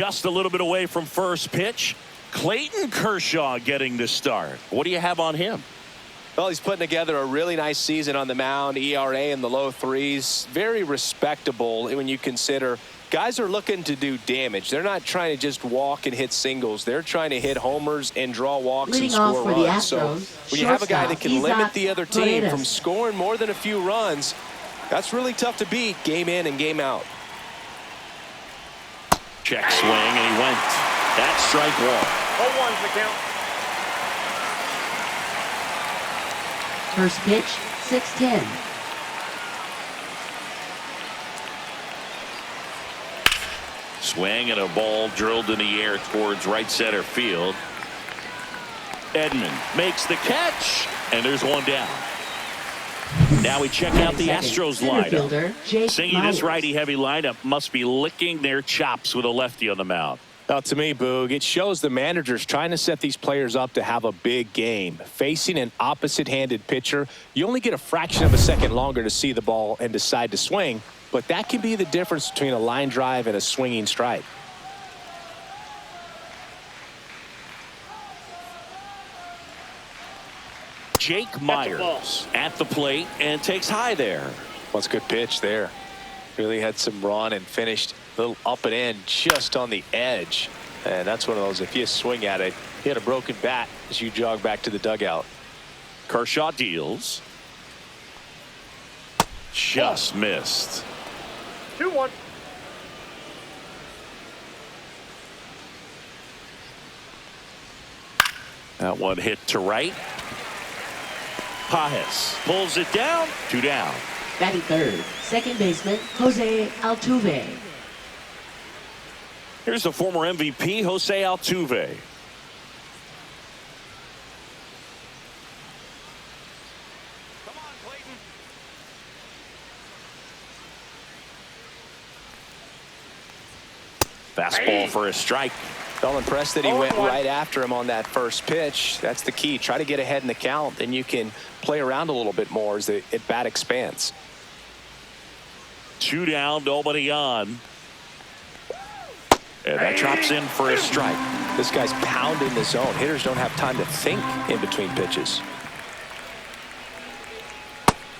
Just a little bit away from first pitch. Clayton Kershaw getting the start. What do you have on him? Well, he's putting together a really nice season on the mound. ERA in the low threes. Very respectable when you consider guys are looking to do damage. They're not trying to just walk and hit singles. They're trying to hit homers and draw walks and score runs. So when you have a guy that can limit the other team from scoring more than a few runs, that's really tough to beat game in and game out. Check swing, and he went. That's strike one. 0-1's the count. First pitch, 6-10. Swing and a ball drilled in the air towards right center field. Edman makes the catch, and there's one down. Now we check out the Astros lineup. Seeing this righty-heavy lineup must be licking their chops with a lefty on the mound. Now, to me, Boog, it shows the managers trying to set these players up to have a big game. Facing an opposite-handed pitcher, you only get a fraction of a second longer to see the ball and decide to swing, but that can be the difference between a line drive and a swinging strike. Jake Myers at the plate and takes high there. Well, it's a good pitch there. Really had some run and finished a little up and in just on the edge. And that's one of those, if you swing at it, you had a broken bat as you jog back to the dugout. Kershaw deals. Just missed. 2-1. That one hit to right. Pajes pulls it down. 2 down. Batting third, second baseman Jose Altuve. Here's the former MVP, Jose Altuve. Come on, Clayton. Fastball for a strike. Felt impressed that he went right after him on that first pitch. That's the key. Try to get ahead in the count, then you can play around a little bit more as the at-bat expands. 2 down, nobody on. And that drops in for a strike. This guy's pounding the zone. Hitters don't have time to think in between pitches.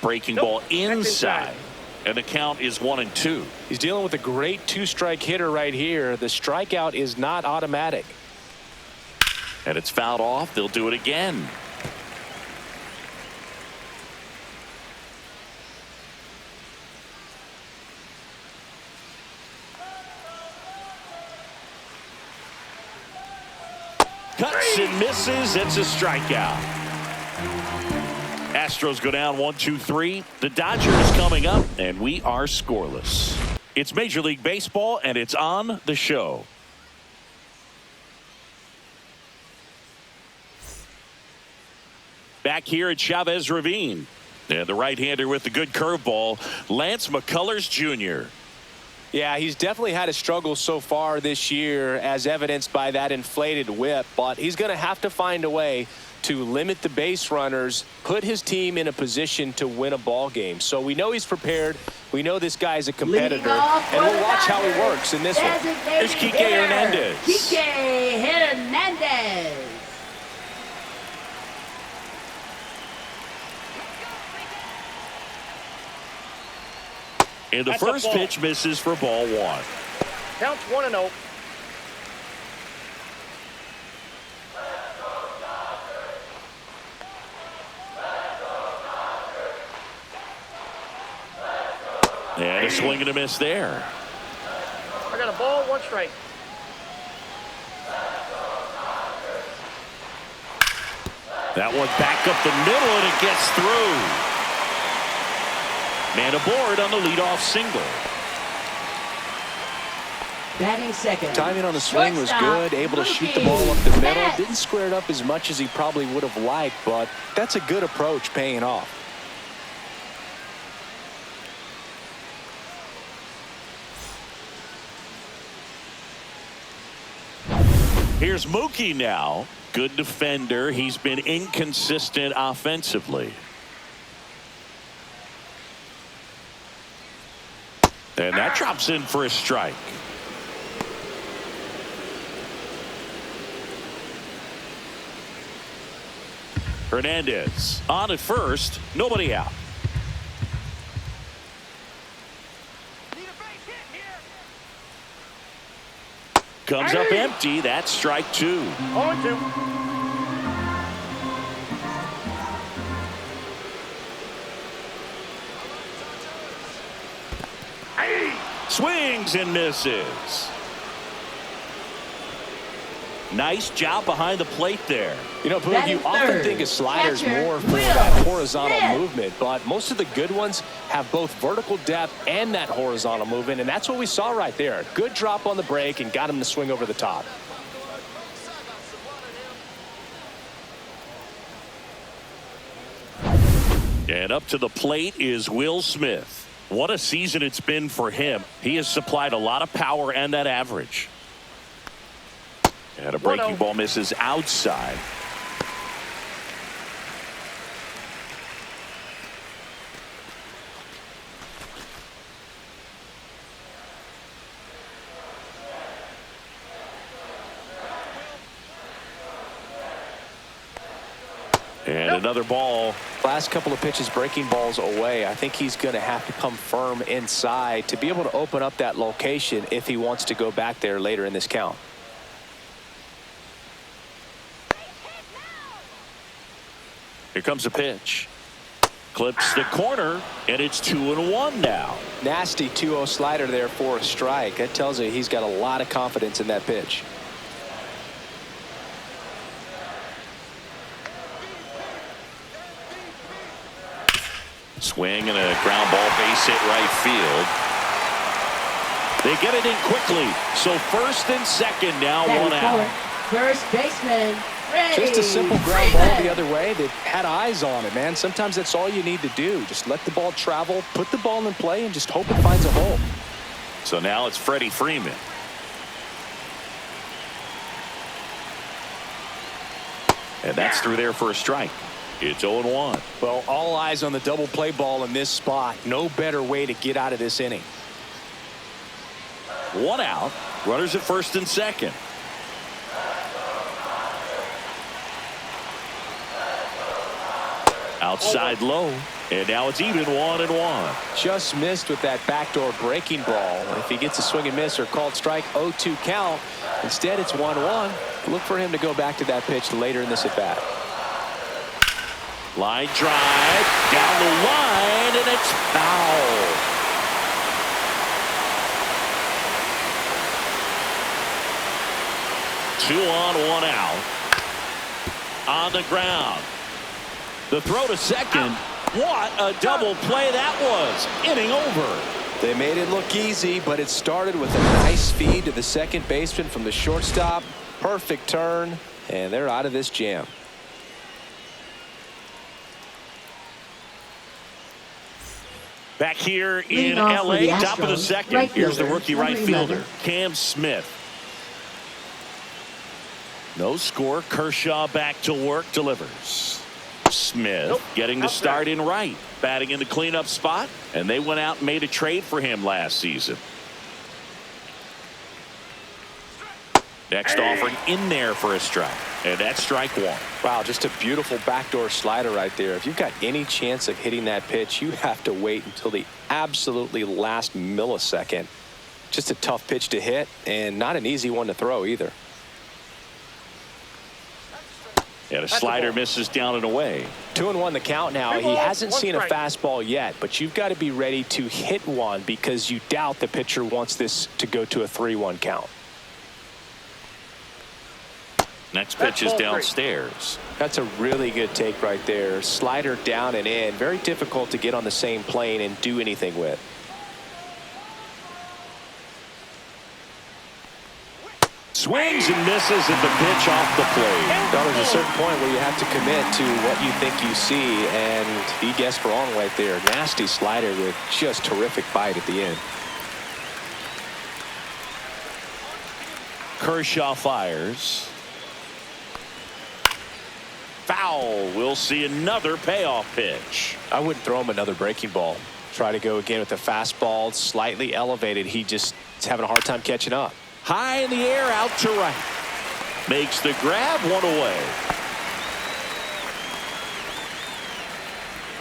Breaking ball inside. And the count is 1-2. He's dealing with a great two-strike hitter right here. The strikeout is not automatic. And it's fouled off. They'll do it again. Cuts and misses. It's a strikeout. Astros go down 1-2-3. The Dodgers coming up, and we are scoreless. It's Major League Baseball, and it's on the show. Back here at Chavez Ravine. And the right-hander with the good curveball, Lance McCullers Jr. Yeah, he's definitely had a struggle so far this year, as evidenced by that inflated whip, but he's going to have to find a way to limit the base runners, put his team in a position to win a ball game. So we know he's prepared. We know this guy's a competitor, and we'll watch how he works in this one. Here's Kike Hernandez. Kike Hernandez. And the first pitch misses for ball 1. Counts 1-0. And a swing and a miss there. I got a ball, 1 strike. That one back up the middle, and it gets through. Man aboard on the leadoff single. Batting second. Timing on the swing was good, able to shoot the ball up the middle. Didn't square it up as much as he probably would have liked, but that's a good approach, paying off. Here's Mookie now. Good defender. He's been inconsistent offensively. And that drops in for a strike. Hernandez on at first, nobody out. Comes up empty. That's strike 2. 0-2. Swings and misses. Nice job behind the plate there. You know, Boog, you often think a slider's more for that horizontal movement, but most of the good ones have both vertical depth and that horizontal movement, and that's what we saw right there. Good drop on the break and got him to swing over the top. And up to the plate is Will Smith. What a season it's been for him. He has supplied a lot of power and that average. And a breaking ball misses outside. And another ball. Last couple of pitches breaking balls away. I think he's going to have to come firm inside to be able to open up that location if he wants to go back there later in this count. Here comes a pitch. Clips the corner, and it's 2-1 now. Nasty 2-0 slider there for a strike. That tells you he's got a lot of confidence in that pitch. Swing and a ground ball, base hit right field. They get it in quickly. So first and second now, one out. First baseman. Just a simple ground ball the other way that had eyes on it, man. Sometimes that's all you need to do. Just let the ball travel, put the ball in play, and just hope it finds a hole. So now it's Freddie Freeman. And that's through there for a strike. It's 0-1. Well, all eyes on the double play ball in this spot. No better way to get out of this inning. One out. Runners at first and second. Outside low. And now it's even 1-1. Just missed with that backdoor breaking ball. If he gets a swing and miss or called strike, 0-2 count. Instead, it's 1-1. Look for him to go back to that pitch later in this at bat. Line drive down the line, and it's foul. Two on, one out. On the ground. The throw to second. What a double play that was. Inning over. They made it look easy, but it started with a nice feed to the second baseman from the shortstop. Perfect turn, and they're out of this jam. Back here in LA, top of the second. Here's the rookie right fielder, Cam Smith. No score. Kershaw back to work, delivers. Smith getting the start in right, batting in the cleanup spot, and they went out and made a trade for him last season. Next offering in there for a strike, and that's strike 1. Wow, just a beautiful backdoor slider right there. If you've got any chance of hitting that pitch, you have to wait until the absolutely last millisecond. Just a tough pitch to hit, and not an easy one to throw either. And a slider misses down and away. 2-1 the count now. He hasn't seen a fastball yet, but you've got to be ready to hit one because you doubt the pitcher wants this to go to a 3-1 count. Next pitch is downstairs. That's a really good take right there. Slider down and in. Very difficult to get on the same plane and do anything with. Swings and misses at the pitch off the plate. Now, there's a certain point where you have to commit to what you think you see, and he guessed wrong right there. Nasty slider with just terrific bite at the end. Kershaw fires. Foul. We'll see another payoff pitch. I wouldn't throw him another breaking ball. Try to go again with the fastball, slightly elevated. He just is having a hard time catching up. High in the air, out to right. Makes the grab, one away.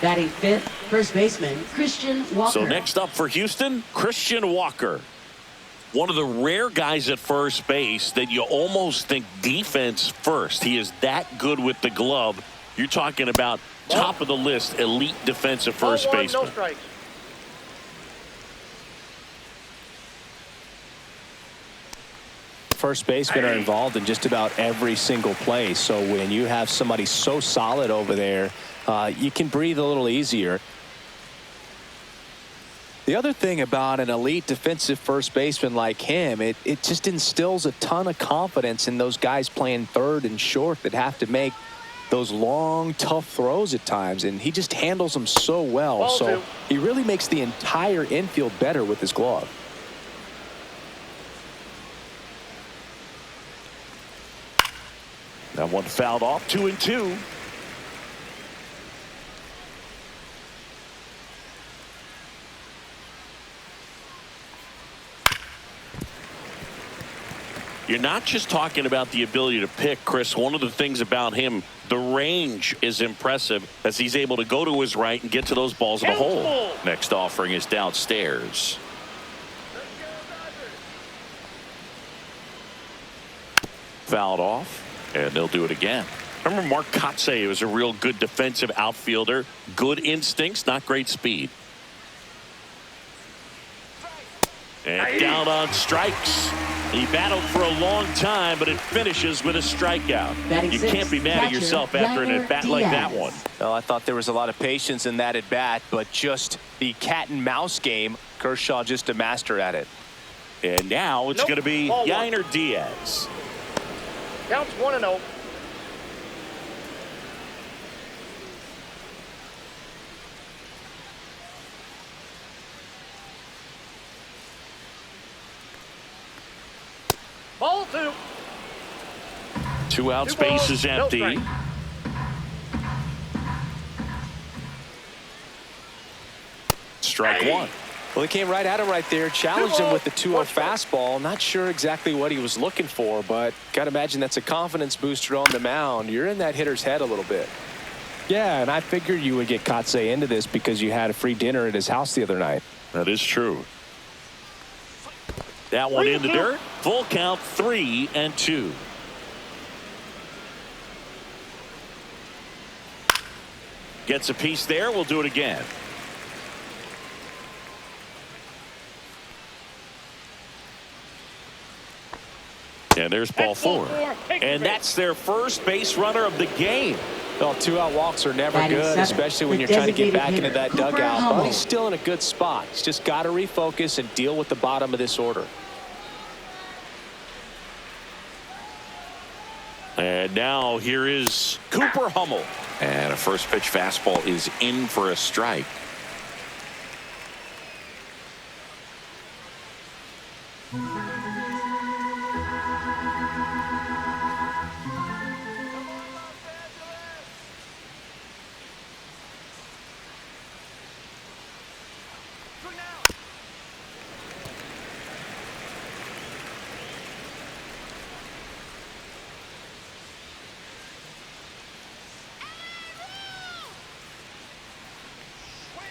Batting fifth, first baseman Christian Walker. So next up for Houston, Christian Walker. One of the rare guys at first base that you almost think defense first. He is that good with the glove. You're talking about top of the list, elite defensive first baseman. No strikes. First basemen are involved in just about every single play. So when you have somebody so solid over there, you can breathe a little easier. The other thing about an elite defensive first baseman like him, it just instills a ton of confidence in those guys playing third and short that have to make those long, tough throws at times. And he just handles them so well. So he really makes the entire infield better with his glove. That one fouled off, 2-2. You're not just talking about the ability to pick, Chris. One of the things about him, the range is impressive as he's able to go to his right and get to those balls in the hole. Next offering is downstairs. Fouled off. And they'll do it again. Remember Mark Kotsay was a real good defensive outfielder. Good instincts, not great speed. And down on strikes. He battled for a long time, but it finishes with a strikeout. You can't be mad at yourself after an at-bat like that one. Well, I thought there was a lot of patience in that at-bat, but just the cat and mouse game, Kershaw just a master at it. And now it's going to be Yainer Diaz. Counts 1-0. Ball 2. 2 out, space is empty. Strike one. Well, he came right at him right there, challenged him with the 2-0 fastball. Not sure exactly what he was looking for, but got to imagine that's a confidence booster on the mound. You're in that hitter's head a little bit. Yeah, and I figured you would get Kotsay into this because you had a free dinner at his house the other night. That is true. That one in the dirt. Full count, 3-2. Gets a piece there. We'll do it again. And there's ball 4. And that's their first base runner of the game. Well, 2-out walks are never good, especially when you're trying to get back into that dugout. But he's still in a good spot. He's just got to refocus and deal with the bottom of this order. And now here is Cooper Hummel. And a first pitch fastball is in for a strike.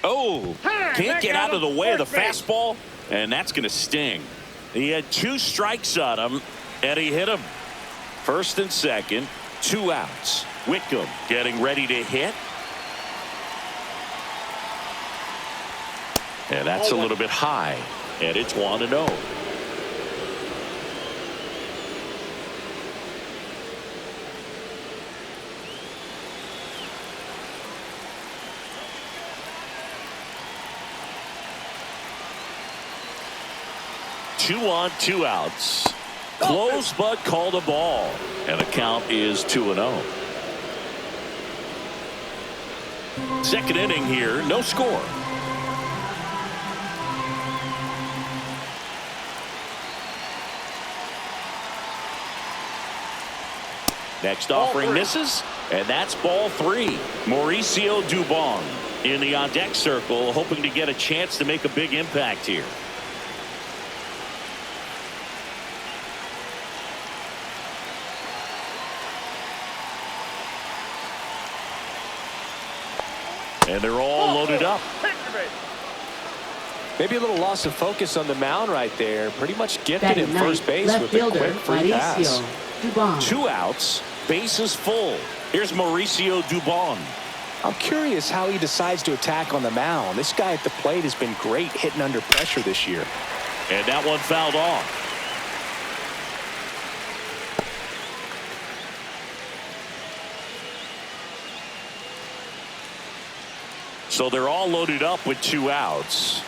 Oh, can't get out of the way of the fastball, and that's going to sting. He had 2 strikes on him, and he hit him. First and second, 2 outs. Wickham getting ready to hit. And that's a little bit high, and it's 1-0. Two on, 2 outs. Close, but called a ball. And the count is 2-0. Second inning here, no score. Next offering misses, and that's ball 3. Mauricio Dubon in the on-deck circle, hoping to get a chance to make a big impact here. And they're all loaded up. Maybe a little loss of focus on the mound right there. Pretty much gifted at first base with a quick free pass. 2 outs. Bases full. Here's Mauricio Dubon. I'm curious how he decides to attack on the mound. This guy at the plate has been great hitting under pressure this year. And that one fouled off. So they're all loaded up with 2 outs.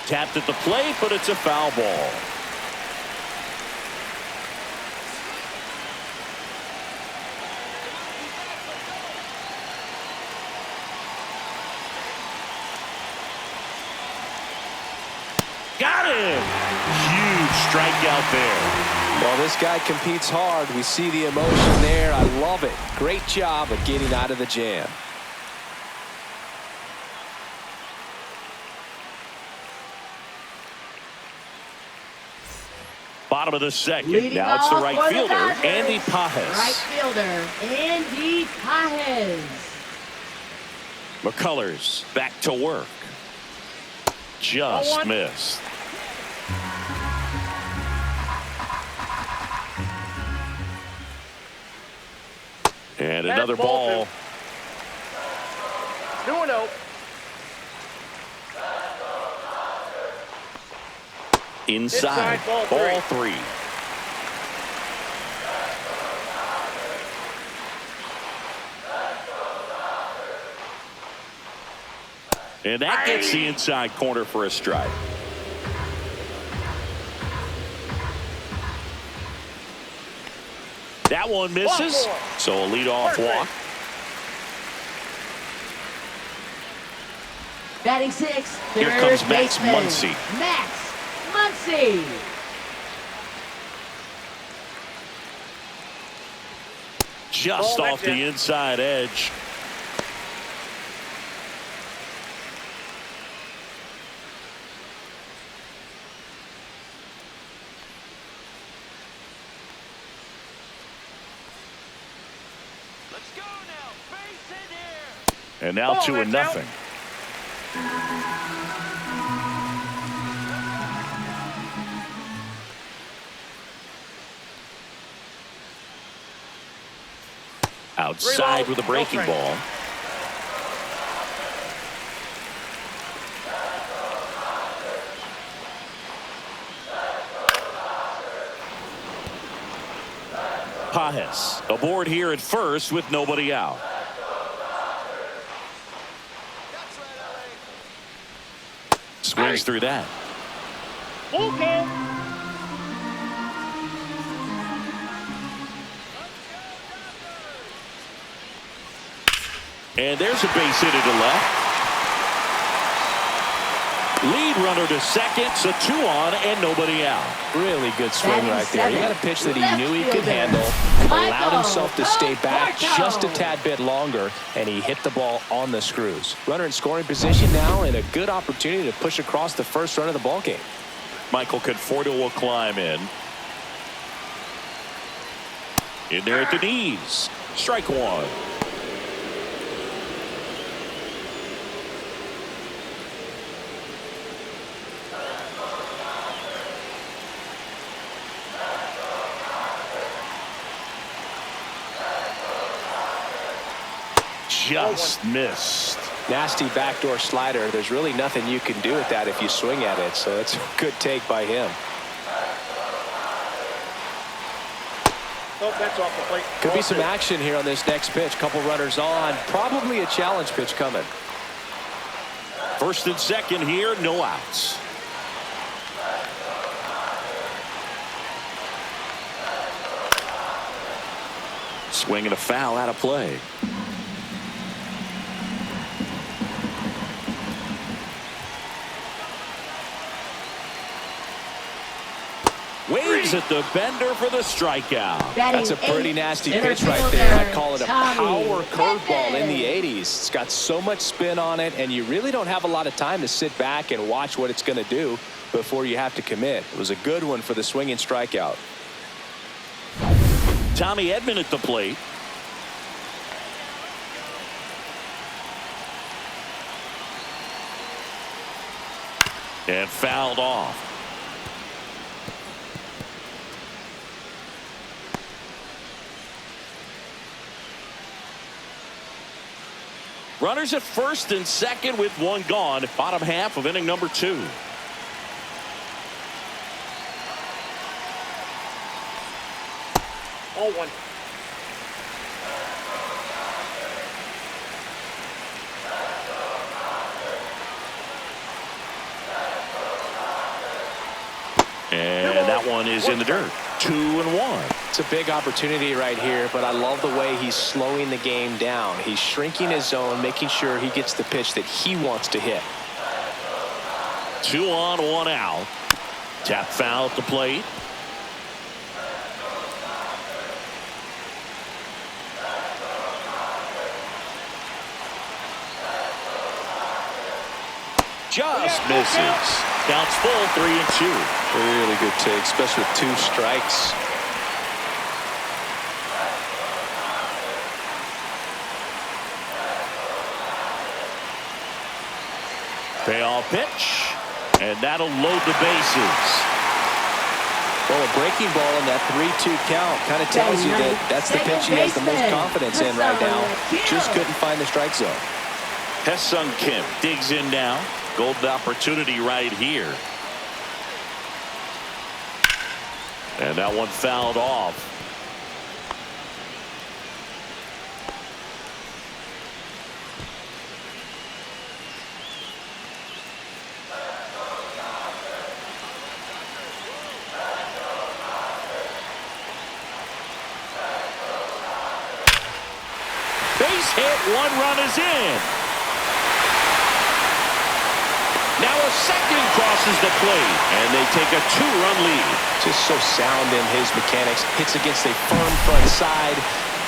Tapped at the plate, but it's a foul ball. Got him! Huge strikeout there. Well, this guy competes hard. We see the emotion there. I love it. Great job of getting out of the jam. Bottom of the second. Now it's the right fielder, Andy Pages. Right fielder, Andy Pages. McCullers back to work. Just missed. And another ball. 2-0. Inside. Ball 3. And that gets the inside corner for a strike. That one misses. So a leadoff walk. Batting 6. Here comes Max Muncy. Max Muncy. Just off the inside edge. Let's go now. Base hit here. And now 2-0. Outside with a breaking ball. Pages aboard here at first with nobody out. Swings through that. Okay. And there's a base hit to left. Lead runner to second, so 2 on and nobody out. Really good swing right there. He had a pitch that he knew he could handle, allowed himself to stay back just a tad bit longer, and he hit the ball on the screws. Runner in scoring position now, and a good opportunity to push across the first run of the ball game. Michael Conforto will climb in. In there at the knees. Strike 1. Just missed. Nasty backdoor slider. There's really nothing you can do with that if you swing at it, so it's a good take by him. Oh, that's off the plate. Could be some action here on this next pitch. Couple runners on. Probably a challenge pitch coming. First and second here, no outs. Swing and a foul out of play. Waves Swings at the bender for the strikeout. That's a pretty nasty pitch right there. I'd call it a power curveball in the 80s. It's got so much spin on it, and you really don't have a lot of time to sit back and watch what it's going to do before you have to commit. It was a good one for the swinging strikeout. Tommy Edman at the plate. And fouled off. Runners at first and second with one gone. Bottom half of inning number 2. Oh, one. And that one is in the dirt. 2-1. It's a big opportunity right here, but I love the way he's slowing the game down. He's shrinking his zone, making sure he gets the pitch that he wants to hit. 2 on, 1 out. Tap foul at the plate. Just misses. Counts full, 3-2. Really good take, especially with 2 strikes. Payoff pitch, and that'll load the bases. Well, a breaking ball in that 3-2 count kind of tells you that that's the pitch he has the most confidence in right now. Just couldn't find the strike zone. Ha-Seong Kim digs in now. Golden opportunity right here. And that one fouled off. Base hit, 1 run is in. Now a second crosses the plate, and they take a 2-run lead. Just so sound in his mechanics. Hits against a firm front side,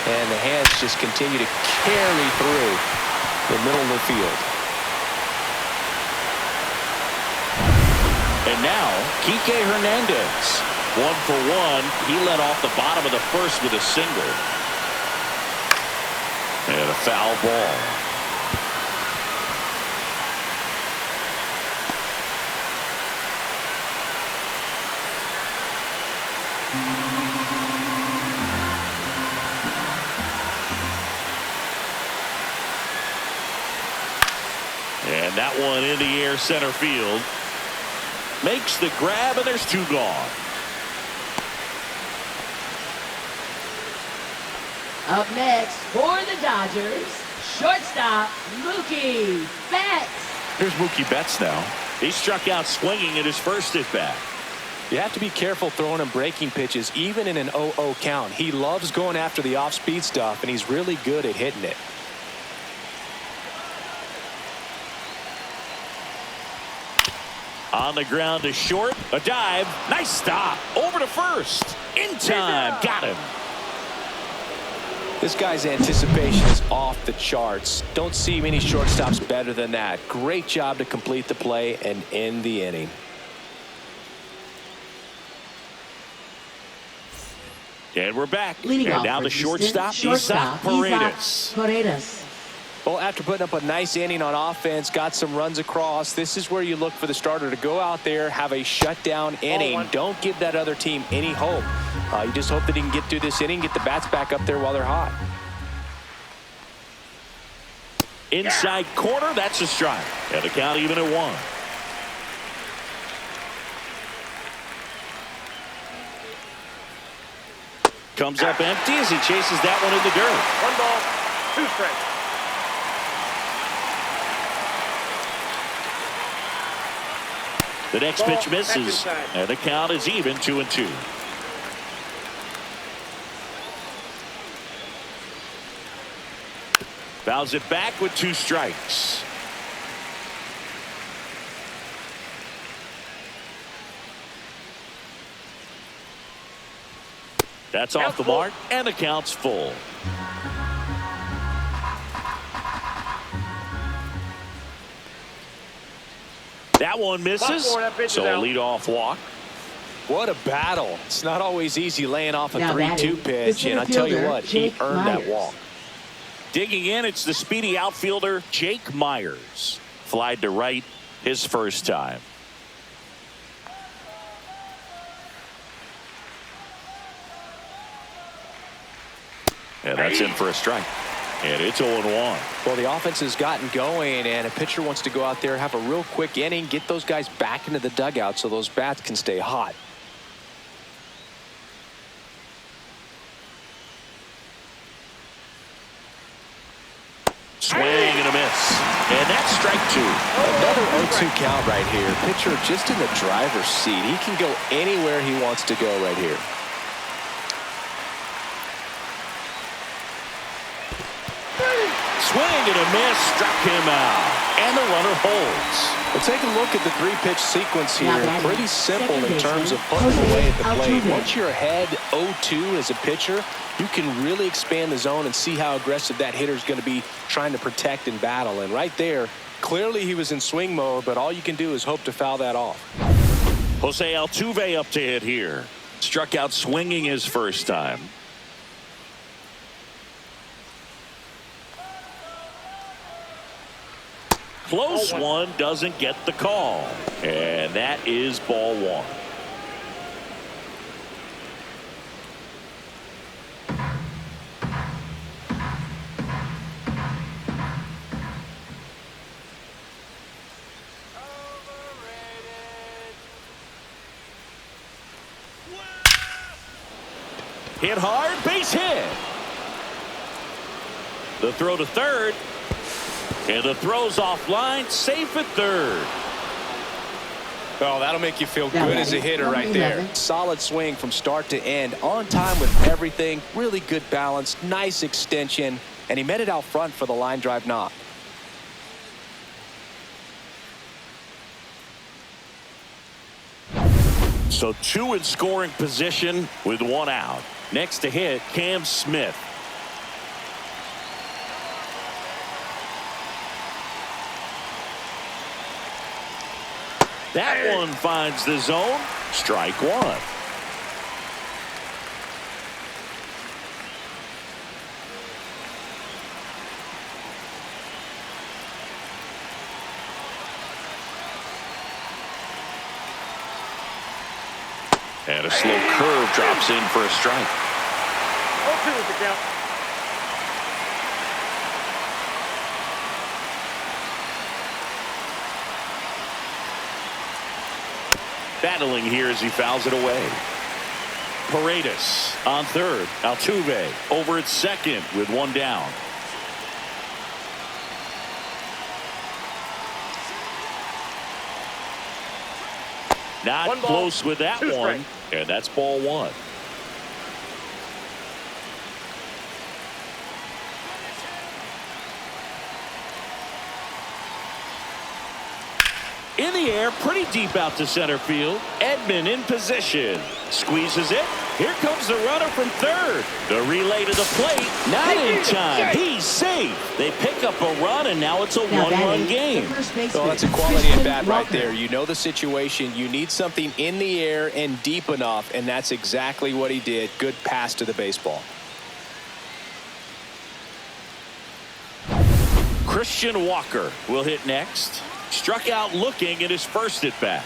and the hands just continue to carry through the middle of the field. And now, Kike Hernandez. 1 for 1. He led off the bottom of the first with a single. And a foul ball. And that one in the air center field. Makes the grab, and there's 2 gone. Up next for the Dodgers, shortstop Mookie Betts. Here's Mookie Betts now. He struck out swinging at his first at bat. You have to be careful throwing him breaking pitches, even in an 0-0 count. He loves going after the off-speed stuff, and he's really good at hitting it. On the ground to short. A dive. Nice stop. Over to first. In time. Got him. This guy's anticipation is off the charts. Don't see many shortstops better than that. Great job to complete the play and end the inning. And we're back. Leading and off now for the Houston, shortstop, Paredes. Well, after putting up a nice inning on offense, got some runs across, this is where you look for the starter to go out there, have a shutdown inning. Don't give that other team any hope. You just hope that he can get through this inning, get the bats back up there while they're hot. Inside corner, that's a strike. And the count even at 1. Comes up empty as he chases that one in the dirt. 1 ball, 2 strikes. The next pitch misses, and the count is even 2-2. Fouls it back with 2 strikes. That's off the mark, and the count's full. That one misses, so a leadoff walk. What a battle. It's not always easy laying off a Now 3-2 pitch, and I tell you what, he earned that walk. Digging in, it's the speedy outfielder, Jake Myers. Flied to right his first time. And that's in for a strike. And it's 0-1. Well, the offense has gotten going, and a pitcher wants to go out there, have a real quick inning, get those guys back into the dugout so those bats can stay hot. Swing and a miss. And that's strike 2. Another 0-2 count right here. Pitcher just in the driver's seat. He can go anywhere he wants to go right here. Swing and a miss, struck him out. And the runner holds. Well, take a look at the 3-pitch sequence here. Pretty simple in terms of putting away at the plate. Once you're ahead 0-2 as a pitcher, you can really expand the zone and see how aggressive that hitter is going to be trying to protect and battle. And right there, clearly he was in swing mode, but all you can do is hope to foul that off. Jose Altuve up to hit here. Struck out swinging his first time. Close one, doesn't get the call. And that is ball 1. Hit hard, base hit. The throw to third. And the throw's offline, safe at third. Oh, that'll make you feel good as a hitter right there. Solid swing from start to end. On time with everything. Really good balance. Nice extension. And he met it out front for the line drive knock. So 2 in scoring position with 1 out. Next to hit, Cam Smith. That one finds the zone. Strike 1. And a slow curve drops in for a strike. 0-2 is the count. Battling here as he fouls it away. Paredes on third. Altuve over at second with 1 down. Not close with that one. And that's ball 1. In the air, pretty deep out to center field. Edman in position. Squeezes it. Here comes the runner from third. The relay to the plate. Not in time. He's safe. They pick up a run, and now it's a 1-run game. Well, that's a quality at bat right there. You know the situation. You need something in the air and deep enough, and that's exactly what he did. Good pass to the baseball. Christian Walker will hit next. Struck out looking at his first at bat.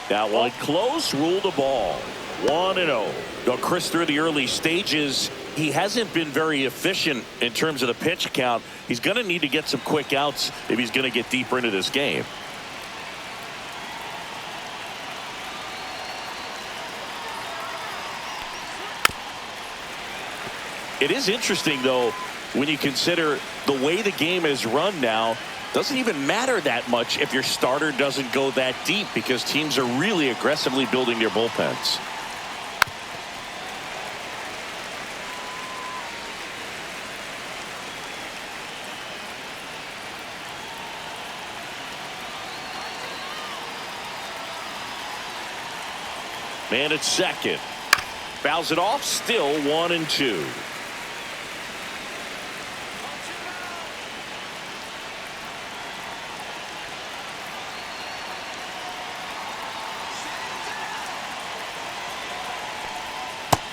That one close, ruled a ball. 1-0. Now, Chris, through the early stages, he hasn't been very efficient in terms of the pitch count. He's going to need to get some quick outs if he's going to get deeper into this game. It is interesting, though, when you consider the way the game is run now. Doesn't even matter that much if your starter doesn't go that deep, because teams are really aggressively building their bullpens. Man at second. Fouls it off. Still 1-2.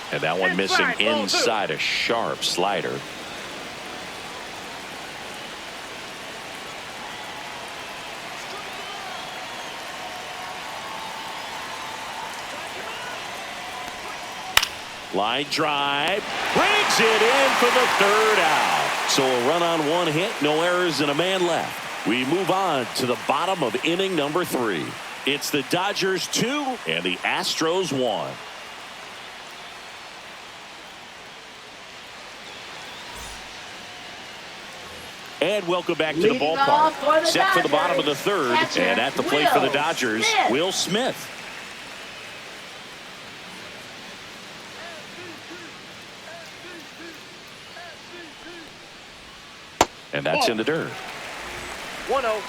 And that one missing inside, a sharp slider. Line drive, brings it in for the third out. So a run on one hit, no errors and a man left. We move on to the bottom of inning number 3. It's the Dodgers 2 and the Astros 1. And welcome back to the ballpark. Set for the bottom of the 3rd, and at the plate for the Dodgers, Will Smith. And that's in the dirt. 1-0.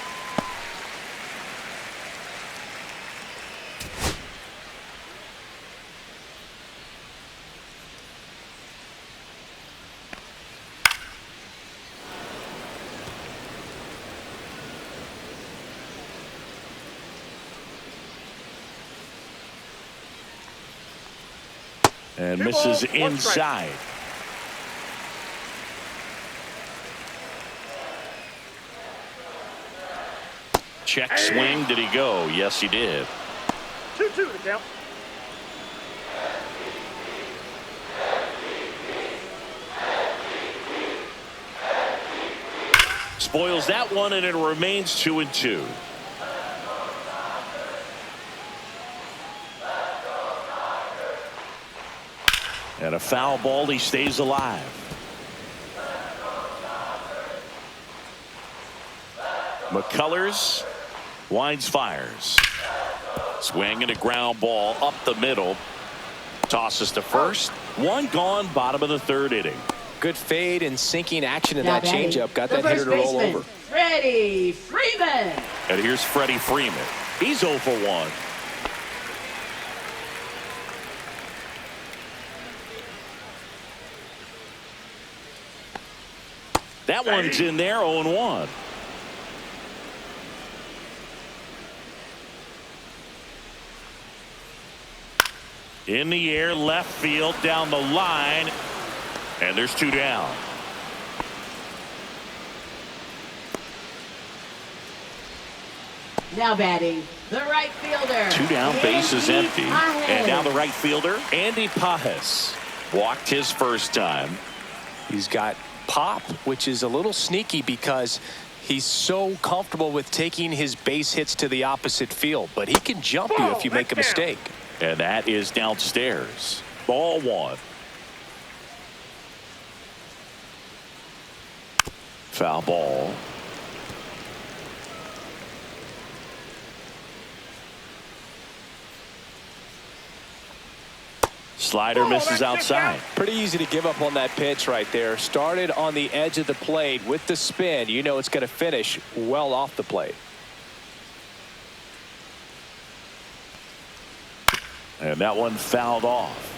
And misses inside. Check swing. Did he go? Yes, he did. 2-2 the count. Spoils that one, and it remains 2-2. And a foul ball. He stays alive. McCullers winds, fires. Swing and a ground ball up the middle. Tosses to first. One gone, bottom of the 3rd inning. Good fade and sinking action in that changeup. Got that hitter to roll over. Freddie Freeman. And here's Freddie Freeman. He's 0 for 1. That one's in there, 0-1. In the air, left field, down the line, and there's 2 down. Now batting, the right fielder. 2 down, base is empty. Pajes. And now the right fielder, Andy Pajes. Walked his first time. He's got pop, which is a little sneaky because he's so comfortable with taking his base hits to the opposite field, but he can jump you if you make a mistake. And that is downstairs. Ball 1. Foul ball. Slider misses outside. Pretty easy to give up on that pitch right there. Started on the edge of the plate with the spin. You know it's going to finish well off the plate. And that one fouled off.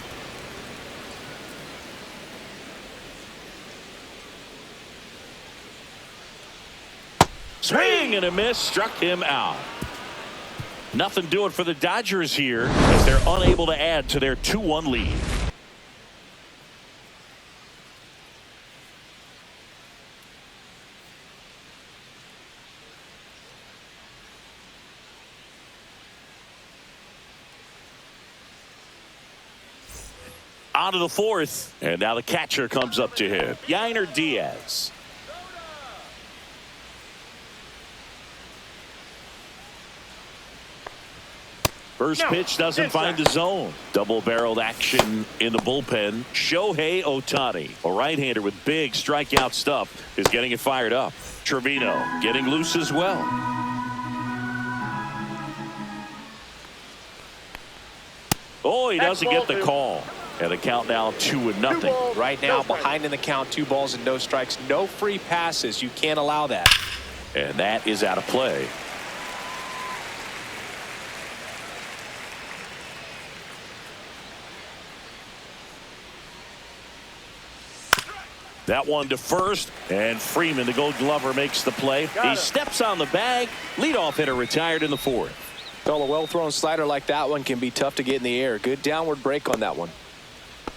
Swing and a miss, struck him out. Nothing doing for the Dodgers here as they're unable to add to their 2-1 lead. On to the 4th, and now the catcher comes up to him. Yainer Diaz. First pitch doesn't find the zone. Double-barreled action in the bullpen. Shohei Ohtani, a right-hander with big strikeout stuff, is getting it fired up. Trevino getting loose as well. Oh, he doesn't get the call. And the count now 2-0. Right now, behind in the count, 2 balls and no strikes. No free passes. You can't allow that. And that is out of play. That one to first, and Freeman, the Gold Glover, makes the play. He steps on the bag. Leadoff hitter retired in the fourth. Well, a well-thrown slider like that one can be tough to get in the air. Good downward break on that one.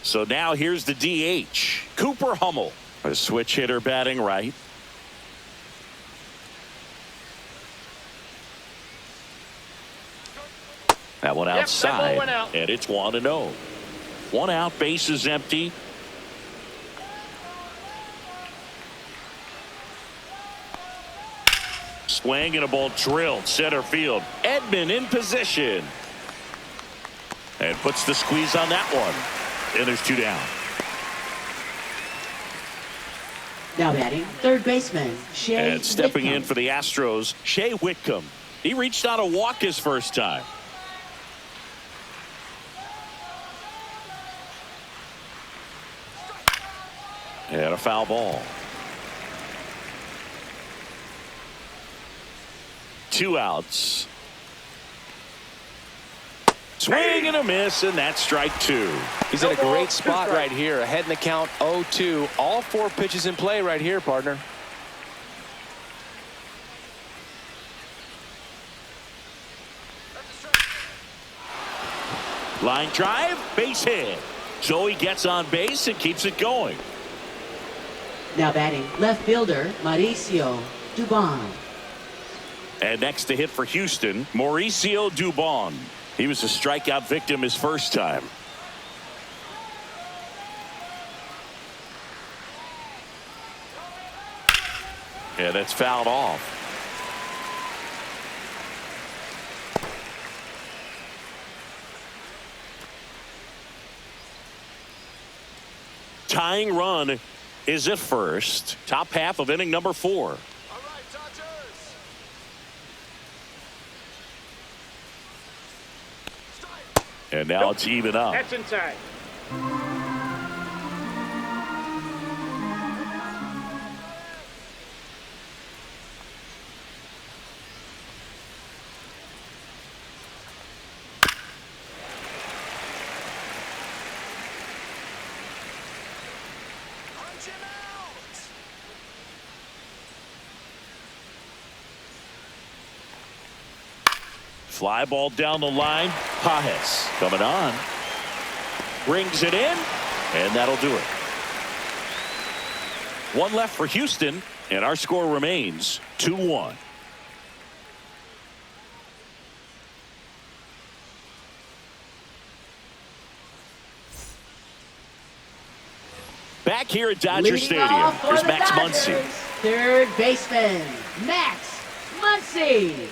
So now here's the DH, Cooper Hummel, a switch hitter batting right. That one outside, and it's 1-0. One out, base is empty. Swing and a ball drilled center field. Edman in position. And puts the squeeze on that one. And there's 2 down. Now batting, third baseman, Shea And stepping Whitcomb. in for the Astros, Shea Whitcomb. He reached out a walk his first time. And a foul ball. 2 outs. Swing and a miss, and that's strike 2. He's in a great spot right here. Ahead in the count, 0-2. All 4 pitches in play right here, partner. Line drive, base hit. So he gets on base and keeps it going. Now batting, left fielder, Mauricio Dubon. And next to hit for Houston, Mauricio Dubon. He was a strikeout victim his first time. Yeah, that's fouled off. Tying run is at first. Top half of inning number 4. And now it's even up. That's inside. Fly ball down the line. Pajes coming on. Brings it in, and that'll do it. 1 left for Houston, and our score remains 2-1. Back here at Dodger Leading Stadium, off for there's the Max Dodgers, Muncy. third baseman, Max Muncy.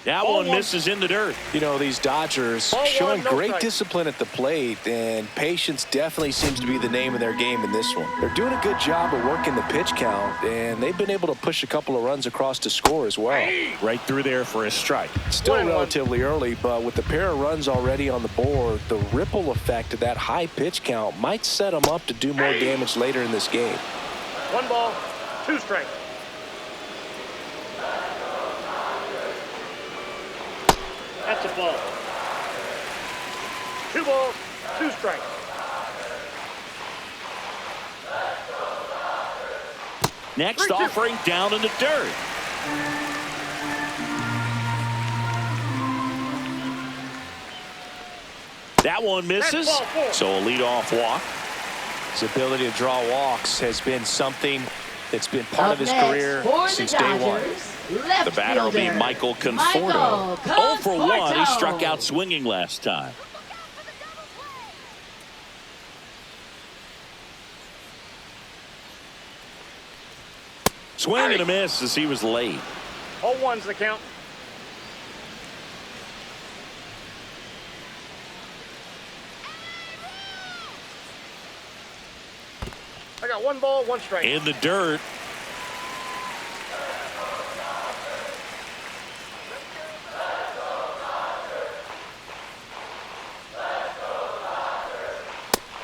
That one misses in the dirt. You know, these Dodgers showing great discipline at the plate, and patience definitely seems to be the name of their game in this one. They're doing a good job of working the pitch count, and they've been able to push a couple of runs across to score as well. Right through there for a strike. Still relatively early, but with the pair of runs already on the board, the ripple effect of that high pitch count might set them up to do more damage later in this game. 1 ball, 2 strikes. That's a ball. 2 balls, 2 strikes. Next offering down in the dirt. That one misses. So a leadoff walk. His ability to draw walks has been something that's been part of his Up next career for since the day one. Dodgers, left The batter will be fielder, Michael Conforto. 0 for 1. He struck out swinging last time. Swing and a miss as he was late. 0-1's the count. I got 1 ball, 1 strike. In the dirt.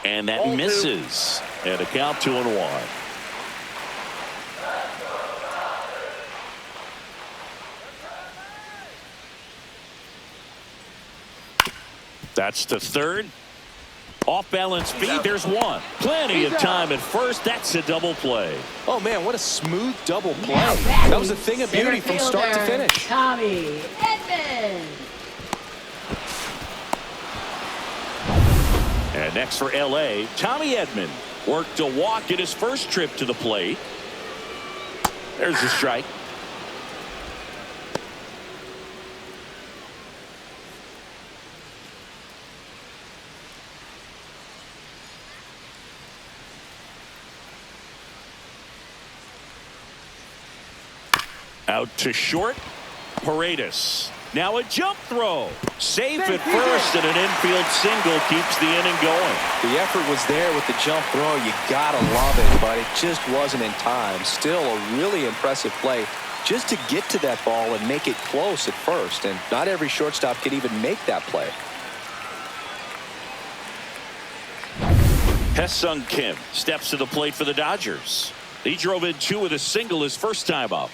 And that misses. And a count 2-1. That's the third. Off balance feed. There's one. Plenty of time at first. That's a double play. Oh, man, what a smooth double play. That was a thing of beauty from start to finish. Tommy Edman. And next for L.A., Tommy Edman worked a walk in his first trip to the plate. There's the strike. Out to short. Paredes. Now a jump throw. Safe at first, and an infield single keeps the inning going. The effort was there with the jump throw. You gotta love it, but it just wasn't in time. Still a really impressive play just to get to that ball and make it close at first. And not every shortstop can even make that play. Hesung Kim steps to the plate for the Dodgers. He drove in 2 with a single his first time up.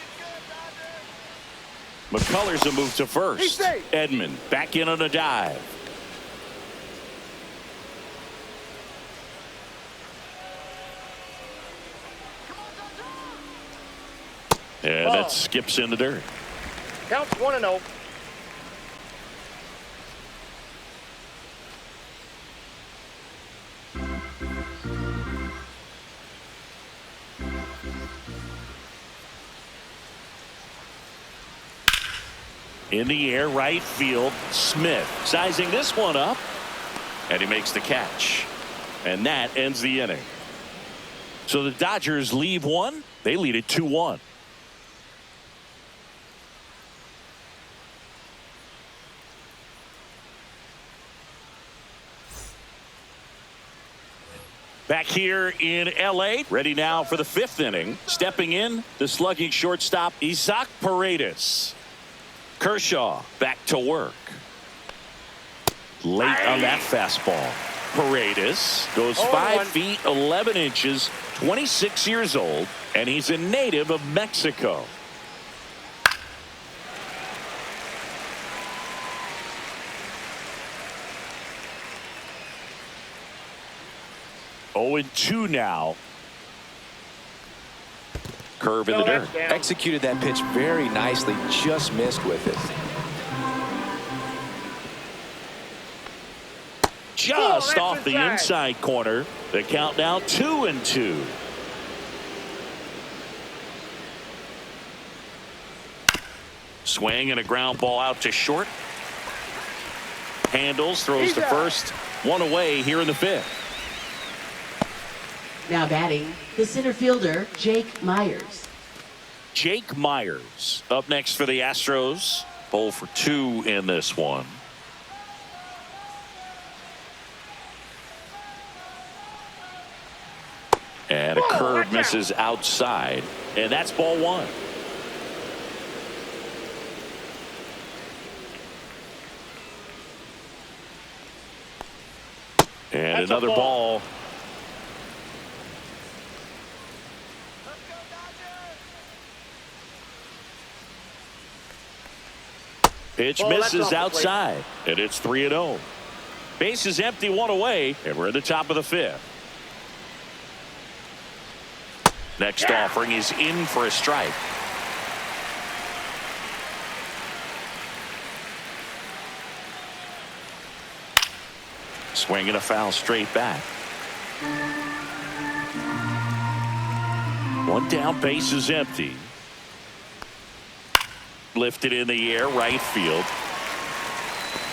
McCullers a move to first. Edman back in on a dive. And that skips in the dirt. Counts 1-0. In the air, right field. Smith sizing this one up, and he makes the catch, and that ends the inning. So the Dodgers leave one. They lead it 2-1. Back here in L.A., ready now for the 5th inning. Stepping in, the slugging shortstop, Isaac Paredes. Kershaw back to work. Late on that fastball. Paredes goes 5 feet 11 inches, 26 years old, and he's a native of Mexico. Oh, 2 now. Curve in the dirt. Executed that pitch very nicely, just missed with it. Just off the inside corner. The count now 2-2. Swing and a ground ball out to short. Handles, throws to first. One away here in the 5th. Now batting, the center fielder, Jake Myers. Jake Myers up next for the Astros. 0 for 2 in this one. And a curve misses outside, and that's ball 1. And another ball. Pitch misses outside, and it's 3-0. Base is empty, 1 away, and we're at the top of the 5th. Next offering is in for a strike. Swing and a foul straight back. 1 down, base is empty. Lifted in the air, right field.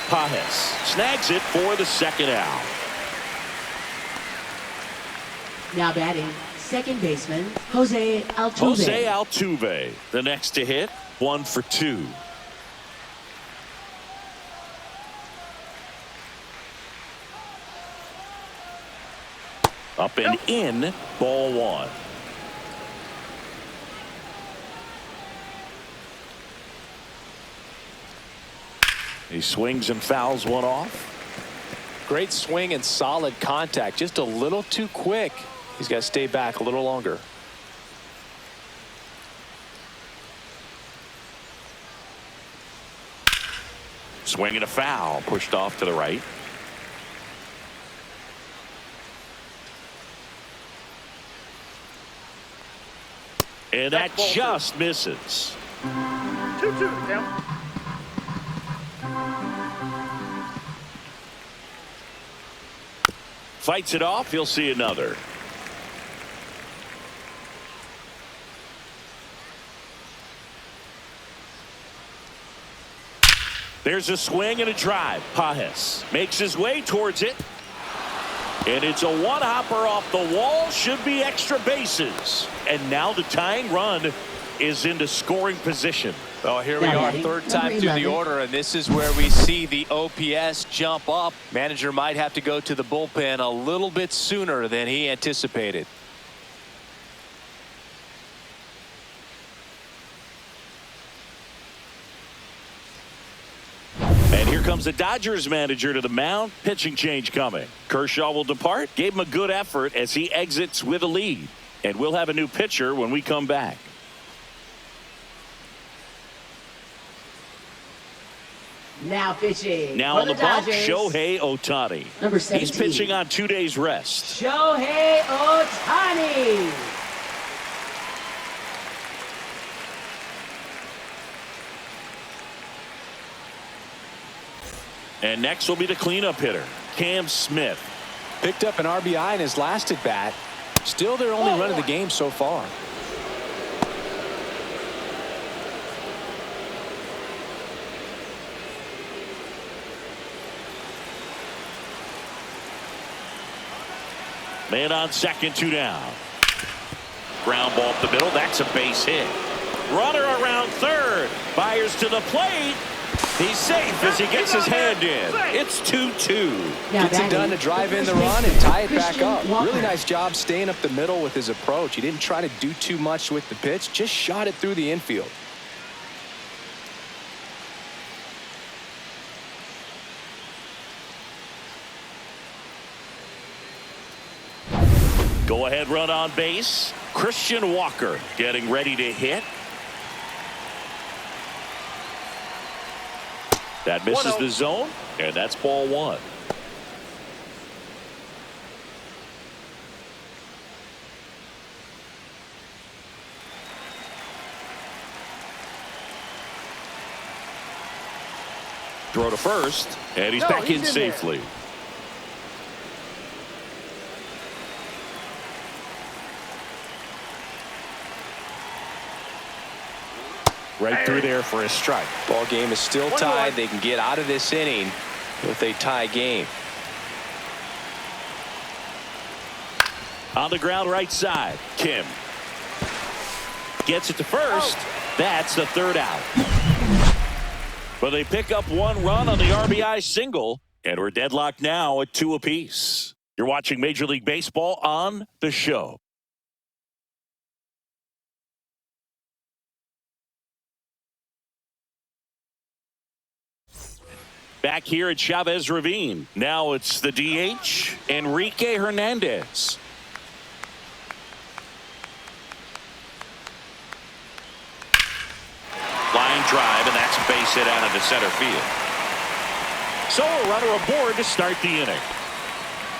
Pajes snags it for the 2nd out. Now batting, second baseman, Jose Altuve. Jose Altuve, the next to hit, 1 for 2. Up and in, ball 1. He swings and fouls one off. Great swing and solid contact. Just a little too quick. He's got to stay back a little longer. Swing and a foul, pushed off to the right. And that just misses. 2-2 count. Fights it off. He'll see another. There's a swing and a drive. Pages makes his way towards it. And it's a one-hopper off the wall. Should be extra bases. And now the tying run is into scoring position. Well, here we are, third time through the order, and this is where we see the OPS jump up. Manager might have to go to the bullpen a little bit sooner than he anticipated. And here comes the Dodgers manager to the mound. Pitching change coming. Kershaw will depart. Gave him a good effort as he exits with a lead. And we'll have a new pitcher when we come back. Now pitching. Now on the bump, Shohei Ohtani. Number 17. He's pitching on 2 days rest. Shohei Ohtani. And next will be the cleanup hitter, Cam Smith. Picked up an RBI in his last at bat. Still their only run of the game so far. Man on second, 2 down. Ground ball up the middle. That's a base hit. Runner around third. Fires to the plate. He's safe as he gets his hand in. It's 2-2. Gets it done to drive in the run and tie it back up. Really nice job staying up the middle with his approach. He didn't try to do too much with the pitch. Just shot it through the infield. Go ahead run on base. Christian Walker getting ready to hit. That misses the zone, and that's ball one. Throw to first, and he's back in safely. Right through there for a strike. Ball game is still tied. They can get out of this inning with a tie game. On the ground right side, Kim gets it to first. That's the third out. But they pick up one run on the RBI single, and we're deadlocked now at 2 apiece. You're watching Major League Baseball on The Show. Back here at Chavez Ravine. Now it's the DH, Enrique Hernandez. Line drive, and that's a base hit out into center field. So a runner aboard to start the inning.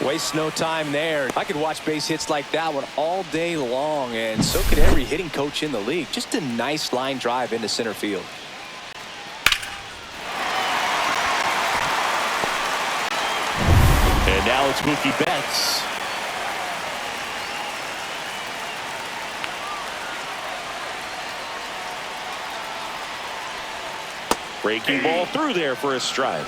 Waste no time there. I could watch base hits like that one all day long, and so could every hitting coach in the league. Just a nice line drive into center field. And now it's Mookie Betts. Breaking ball through there for a strike.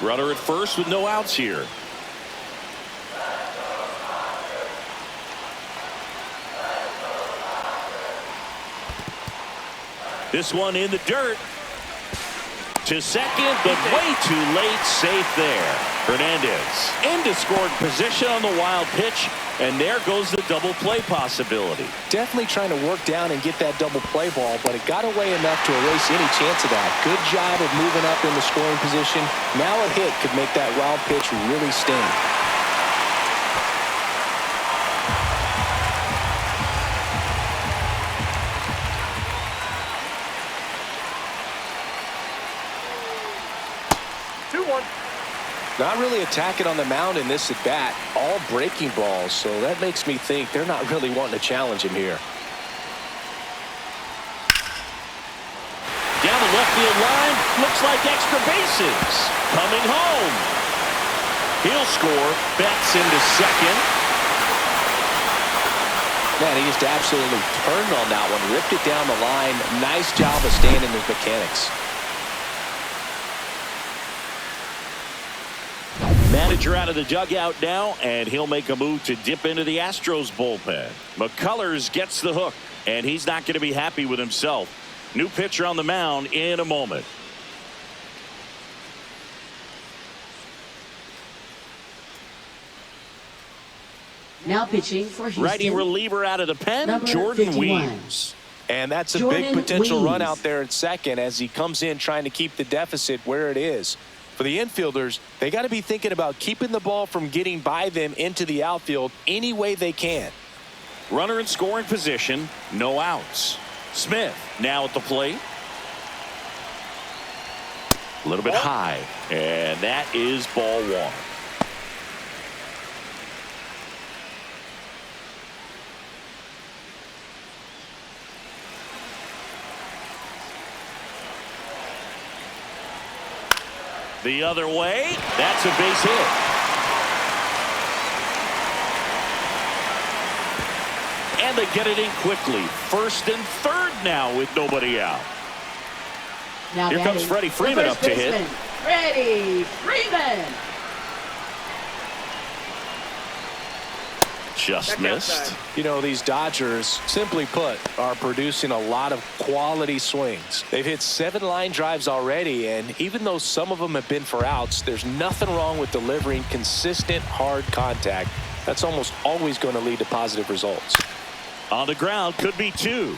Runner at first with no outs here. This one in the dirt. To second, but way too late. Safe there. Hernandez into scoring position on the wild pitch, and there goes the double play possibility. Definitely trying to work down and get that double play ball, but it got away enough to erase any chance of that. Good job of moving up in the scoring position. Now a hit could make that wild pitch really sting. Not really attacking on the mound in this at bat. All breaking balls, so that makes me think they're not really wanting to challenge him here. Down the left field line, looks like extra bases. Coming home. He'll score. Betts into second. Man, he just absolutely turned on that one. Ripped it down the line. Nice job of staying in his mechanics. Manager out of the dugout now, and he'll make a move to dip into the Astros bullpen. McCullers gets the hook, and he's not going to be happy with himself. New pitcher on the mound in a moment. Now pitching for Houston. Righty reliever out of the pen, Number Jordan 51. Weems. And that's a Jordan big potential Weems. run out there at second as he comes in trying to keep the deficit where it is. For the infielders, they got to be thinking about keeping the ball from getting by them into the outfield any way they can. Runner in scoring position, no outs. Smith now at the plate. A little bit high, and that is ball one. The other way, that's a base hit. And they get it in quickly. First and third now with nobody out. Now Here comes batting, Freddie the Freeman first up to hit. baseman, Freddie Freeman. Just Back missed. outside. You know, these Dodgers, simply put, are producing a lot of quality swings. They've hit 7 line drives already, and even though some of them have been for outs, there's nothing wrong with delivering consistent, hard contact. That's almost always going to lead to positive results. On the ground, could be 2.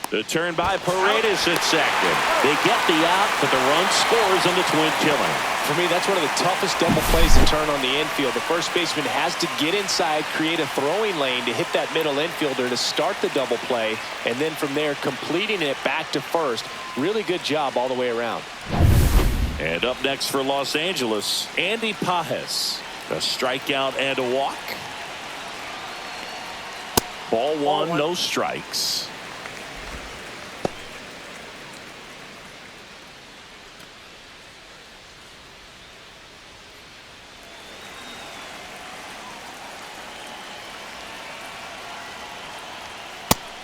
The turn by Paredes at second. They get the out, but the run scores on the twin killing. For me, that's one of the toughest double plays to turn on the infield. The first baseman has to get inside, create a throwing lane to hit that middle infielder to start the double play, and then from there completing it back to first. Really good job all the way around. And up next for Los Angeles, Andy Pages. A strikeout and a walk. Ball one, no strikes.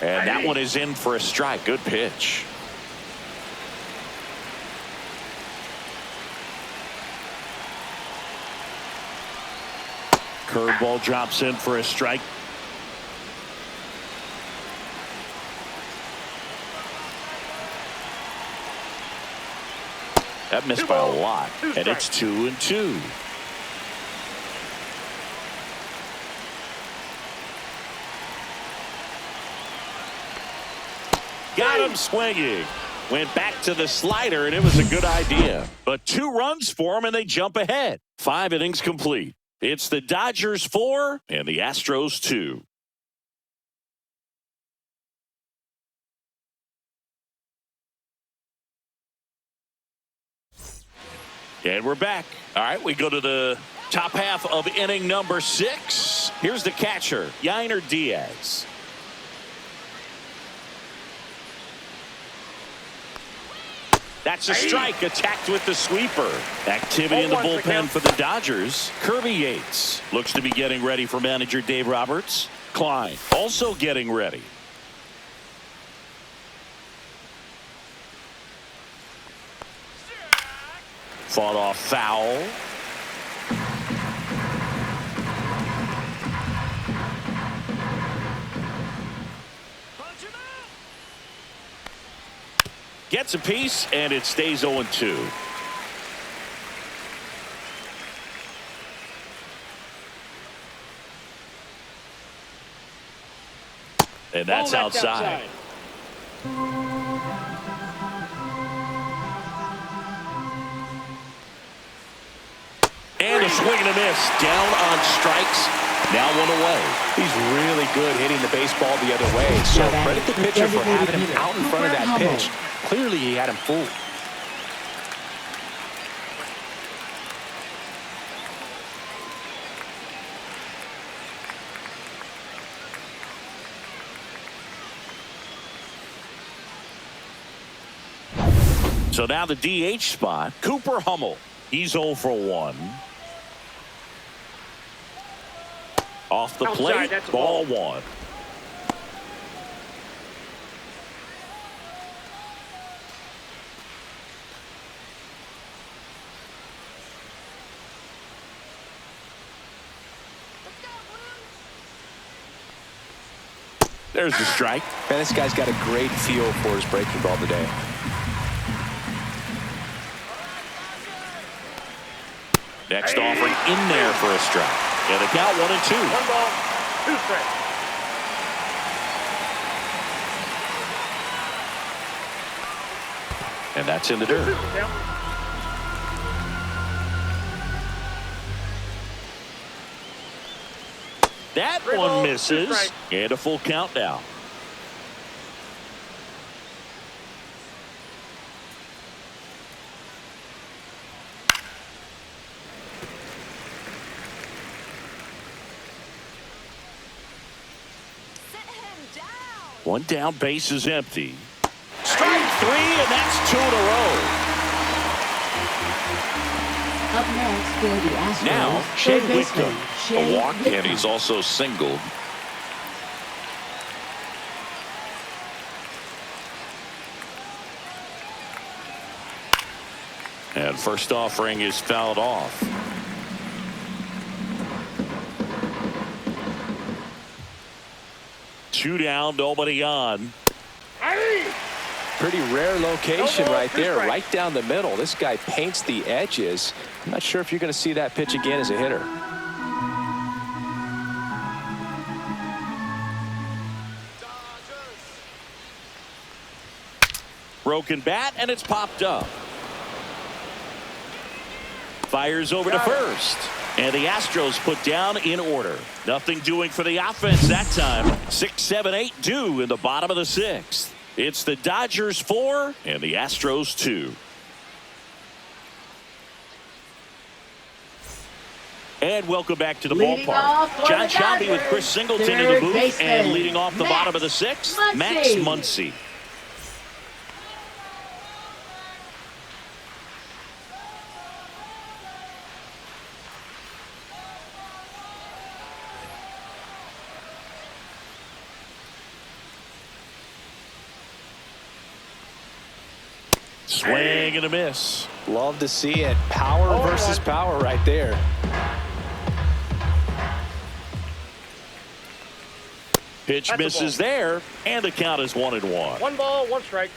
And that one is in for a strike. Good pitch. Curveball drops in for a strike. That missed by a lot. And it's 2-2. Got him swinging. Went back to the slider, and it was a good idea. But 2 runs for him, and they jump ahead. 5 innings complete. It's the Dodgers 4 and the Astros 2. And we're back. All right, we go to the top half of inning number 6. Here's the catcher, Yainer Diaz. That's a strike, attacked with the sweeper. Activity in the bullpen for the Dodgers. Kirby Yates looks to be getting ready for manager Dave Roberts. Klein also getting ready. Fought off foul. Gets a piece, and it stays 0-2. And that's outside. And a swing and a miss. Down on strikes. Now 1 away. He's really good hitting the baseball the other way. So credit the pitcher for having him out in front of that pitch. Clearly he had him fooled. So now the DH spot, Cooper Hummel. He's 0 for 1. Off the plate, that's a ball 1. There's the strike. Man, this guy's got a great feel for his breaking ball today. Next offering in there for a strike. And the count 1-2. 1 ball, 2 strikes. And that's in the dirt. 2-2 count. That 3 one balls, 2 misses. strikes. And a full count now. One down, base is empty. Strike 3, and that's 2 in a row. Up next for the Astros, Now, Shane third baseman, Whitcomb. Shane A walk, Whitcomb. and he's also singled. And first offering is fouled off. Two down, nobody on. Pretty rare location No ball, right 2 there, strikes. right down the middle. This guy paints the edges. I'm not sure if you're going to see that pitch again as a hitter. Broken bat, and it's popped up. Fires over to first. And the Astros put down in order. Nothing doing for the offense that time. 6, 7, 8 due in the bottom of the 6th. It's the Dodgers 4 and the Astros 2. And welcome back to the Leading off ballpark. for John the Shelby with Dodgers, Chris Singleton in the third booth. baseman, And leading off the Max bottom of the 6th, Max Muncy. Muncy. Swing and a miss. Love to see it. Power versus power right there. Pitch That's a misses ball. there, and the count is 1-1. 1 ball, 1 strike.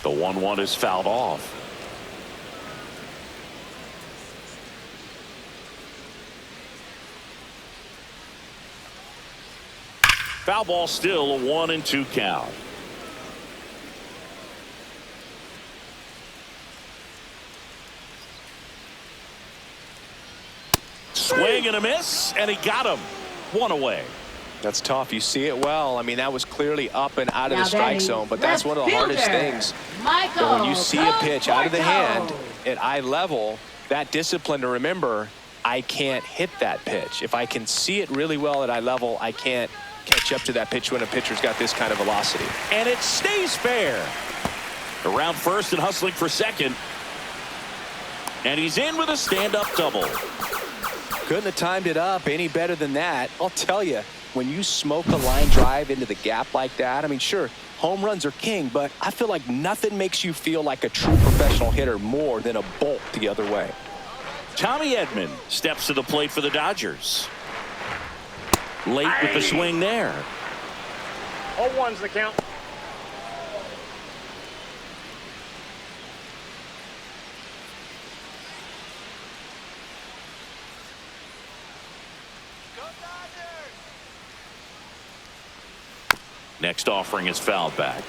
The 1-1 is fouled off. Foul ball, still a 1-2 count. Swing and a miss, and he got him. 1 away. That's tough. You see it well. I mean, that was clearly up and out of Now the strike batting, zone, but that's one of the hardest fielder, things. Michael But when you see a pitch out of the hand Conforto. at eye level, that discipline to remember, I can't hit that pitch. If I can see it really well at eye level, I can't catch up to that pitch when a pitcher's got this kind of velocity. And it stays fair. Around first and hustling for second. And he's in with a stand-up double. Couldn't have timed it up any better than that. I'll tell you, when you smoke a line drive into the gap like that, I mean, sure, home runs are king, but I feel like nothing makes you feel like a true professional hitter more than a bolt the other way. Tommy Edman steps to the plate for the Dodgers. Late with the swing there. All 1's the count. Next offering is fouled back.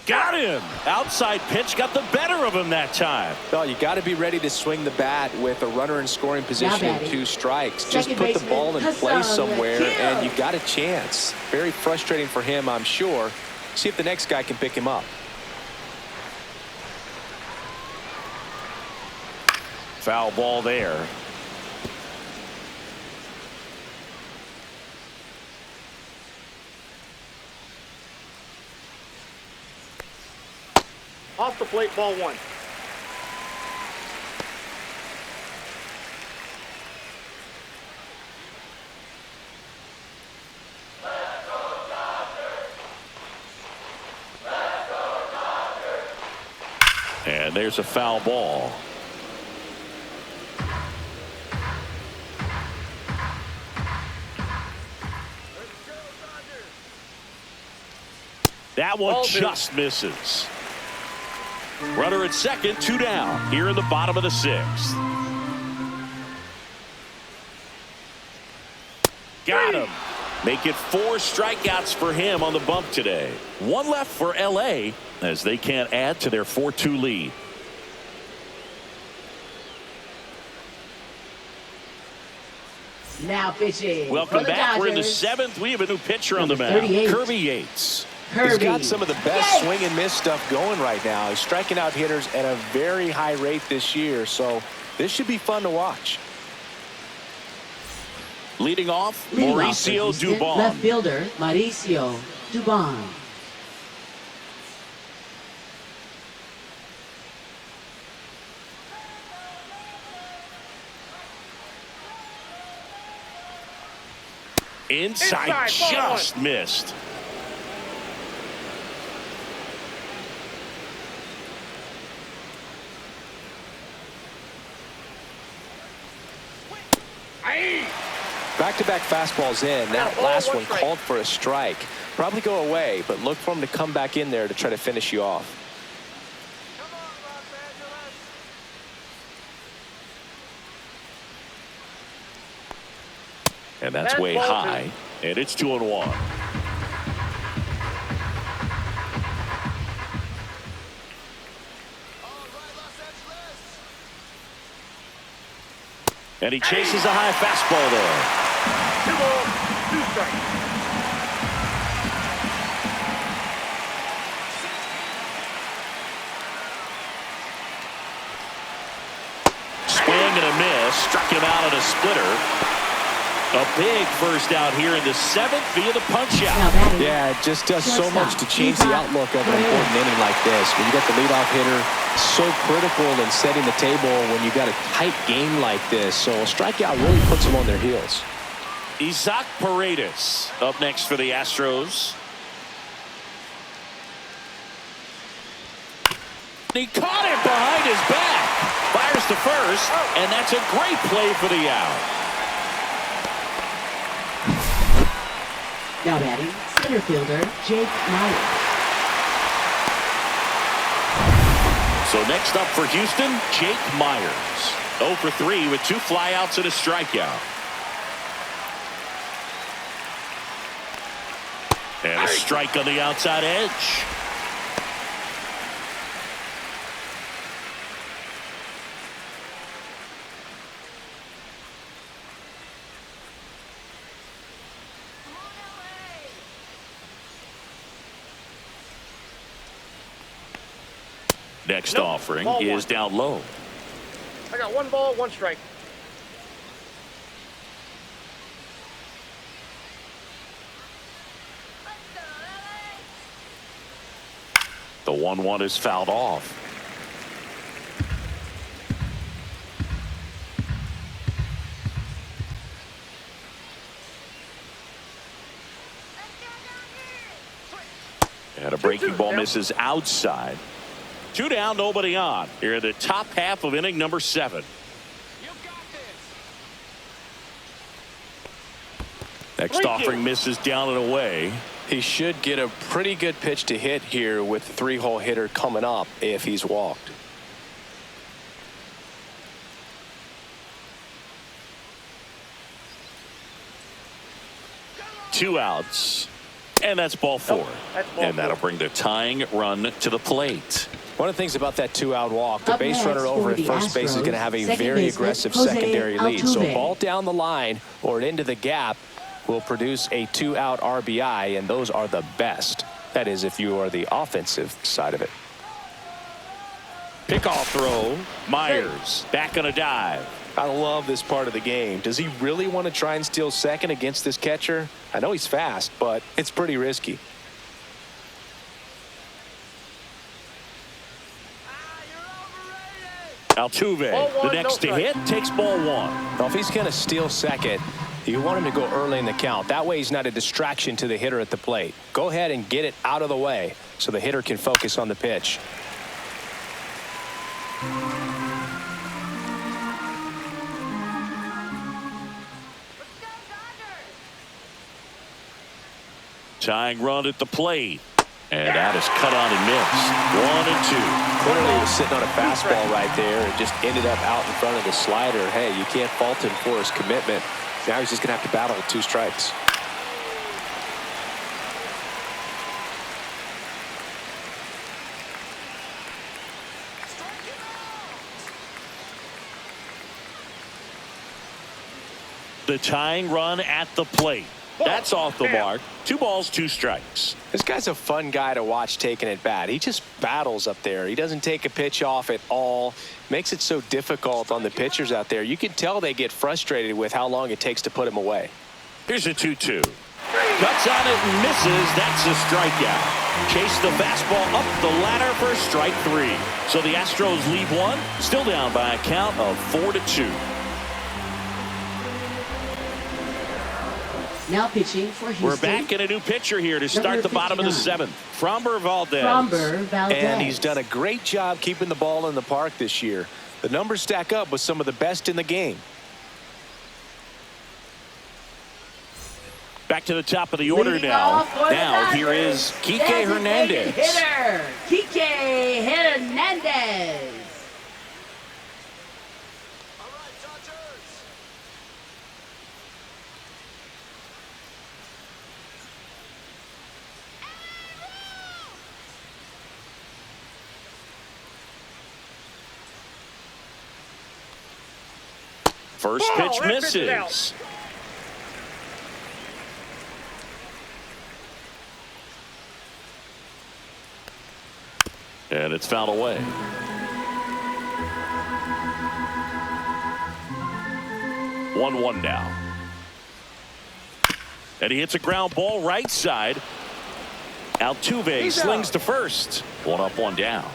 Got him. Outside pitch got the better of him that time. Well, you got to be ready to swing the bat with a runner in scoring position and 2 strikes. Just Second put the baseman, ball in place Hassan somewhere Hill. and you got a chance. Very frustrating for him, I'm sure. See if the next guy can pick him up. Foul ball there. Off the plate, ball 1. And there's a foul ball. That one Ball 2. just misses. Runner at second, 2 down here in the bottom of the 6th. Got him. Make it 4 strikeouts for him on the bump today. 1 left for LA as they can't add to their 4-2 lead. Now pitching. Welcome for the back. We're in the Dodgers. 7th. We have a new pitcher on the Number mound. 38. Kirby Yates. He's got Kirby. some of the best swing and miss stuff going right now. He's striking out hitters at a very high rate this year, so this should be fun to watch. Leading off, Leading off for Mauricio Houston, Dubon. Left fielder, Mauricio Dubon. Inside, Inside, ball just missed. Aye. Back-to-back fastballs in. That Ball, last 1 one strike. called for a strike. Probably go away, but look for him to come back in there to try to finish you off. And that's That's way ball 2. high. And it's 2-1. And he chases a high fastball there. 2 balls, 2 strikes. Swing and a miss. Struck him out on a splitter. A big first out here in the 7th via the punch Now out. batting. Yeah, it just does so Shortstop, much to change the Eva outlook of an Perez. important inning like this. When you got the leadoff hitter, so critical in setting the table when you got a tight game like this. So a strikeout really puts them on their heels. Isaac Paredes up next for the Astros. He caught it behind his back. Fires to first, and that's a great play for the out. Now batting, center fielder, Jake Meyer. So next up for Houston, Jake Myers. 0 for 3 with 2 flyouts and a strikeout. And a strike on the outside edge. Next Nope. offering Ball is 1. down low. I got 1 ball, 1 strike. The 1-1 is fouled off. And a breaking ball misses outside. 2 down, nobody on. Here in the top half of inning number 7. Next 3-2. offering misses down and away. He should get a pretty good pitch to hit here with the 3-hole hitter coming up if he's walked. Two outs. And that's ball 4. Nope, that's ball and that'll 4. bring the tying run to the plate. One of the things about that 2-out walk, the Up base next runner over for at the first base is going to have a Second very baseman, aggressive Jose secondary lead. So Altuve. a ball down the line or into the gap will produce a 2-out RBI, and those are the best. That is, if you are the offensive side of it. Pickoff throw. Myers back on a dive. I love this part of the game. Does he really want to try and steal second against this catcher? I know he's fast, but it's pretty risky. Altuve, Ball the 1, next no to hit, takes ball 1. Now, if he's going to steal second, you want him to go early in the count. That way he's not a distraction to the hitter at the plate. Go ahead and get it out of the way so the hitter can focus on the pitch. Tying run at the plate. And that is cut on and missed. 1 and 2. Clearly he was sitting on a fastball right there and just ended up out in front of the slider. Hey, you can't fault him for his commitment. Now he's just going to have to battle with 2 strikes. The tying run at the plate. That's off the mark. 2 balls, 2 strikes. This guy's a fun guy to watch taking at bat. He just battles up there. He doesn't take a pitch off at all. Makes it so difficult on the pitchers out there. You can tell they get frustrated with how long it takes to put him away. Here's a 2-2. Cuts on it and misses. That's a strikeout. Chase the fastball up the ladder for strike 3. So the Astros lead 1. Still down by a count of 4-2. Now pitching for Houston. We're back in a new pitcher here to start the bottom of the 7th. Framber Valdez. And he's done a great job keeping the ball in the park this year. The numbers stack up with some of the best in the game. Back to the top of the order now. Now here is Kike Hernandez. Hitter, Kike Hernandez. First pitch that pitch is misses. out. And it's fouled away. 1-1 now. And he hits a ground ball right side. Altuve slings to first. 1 up, 1 down.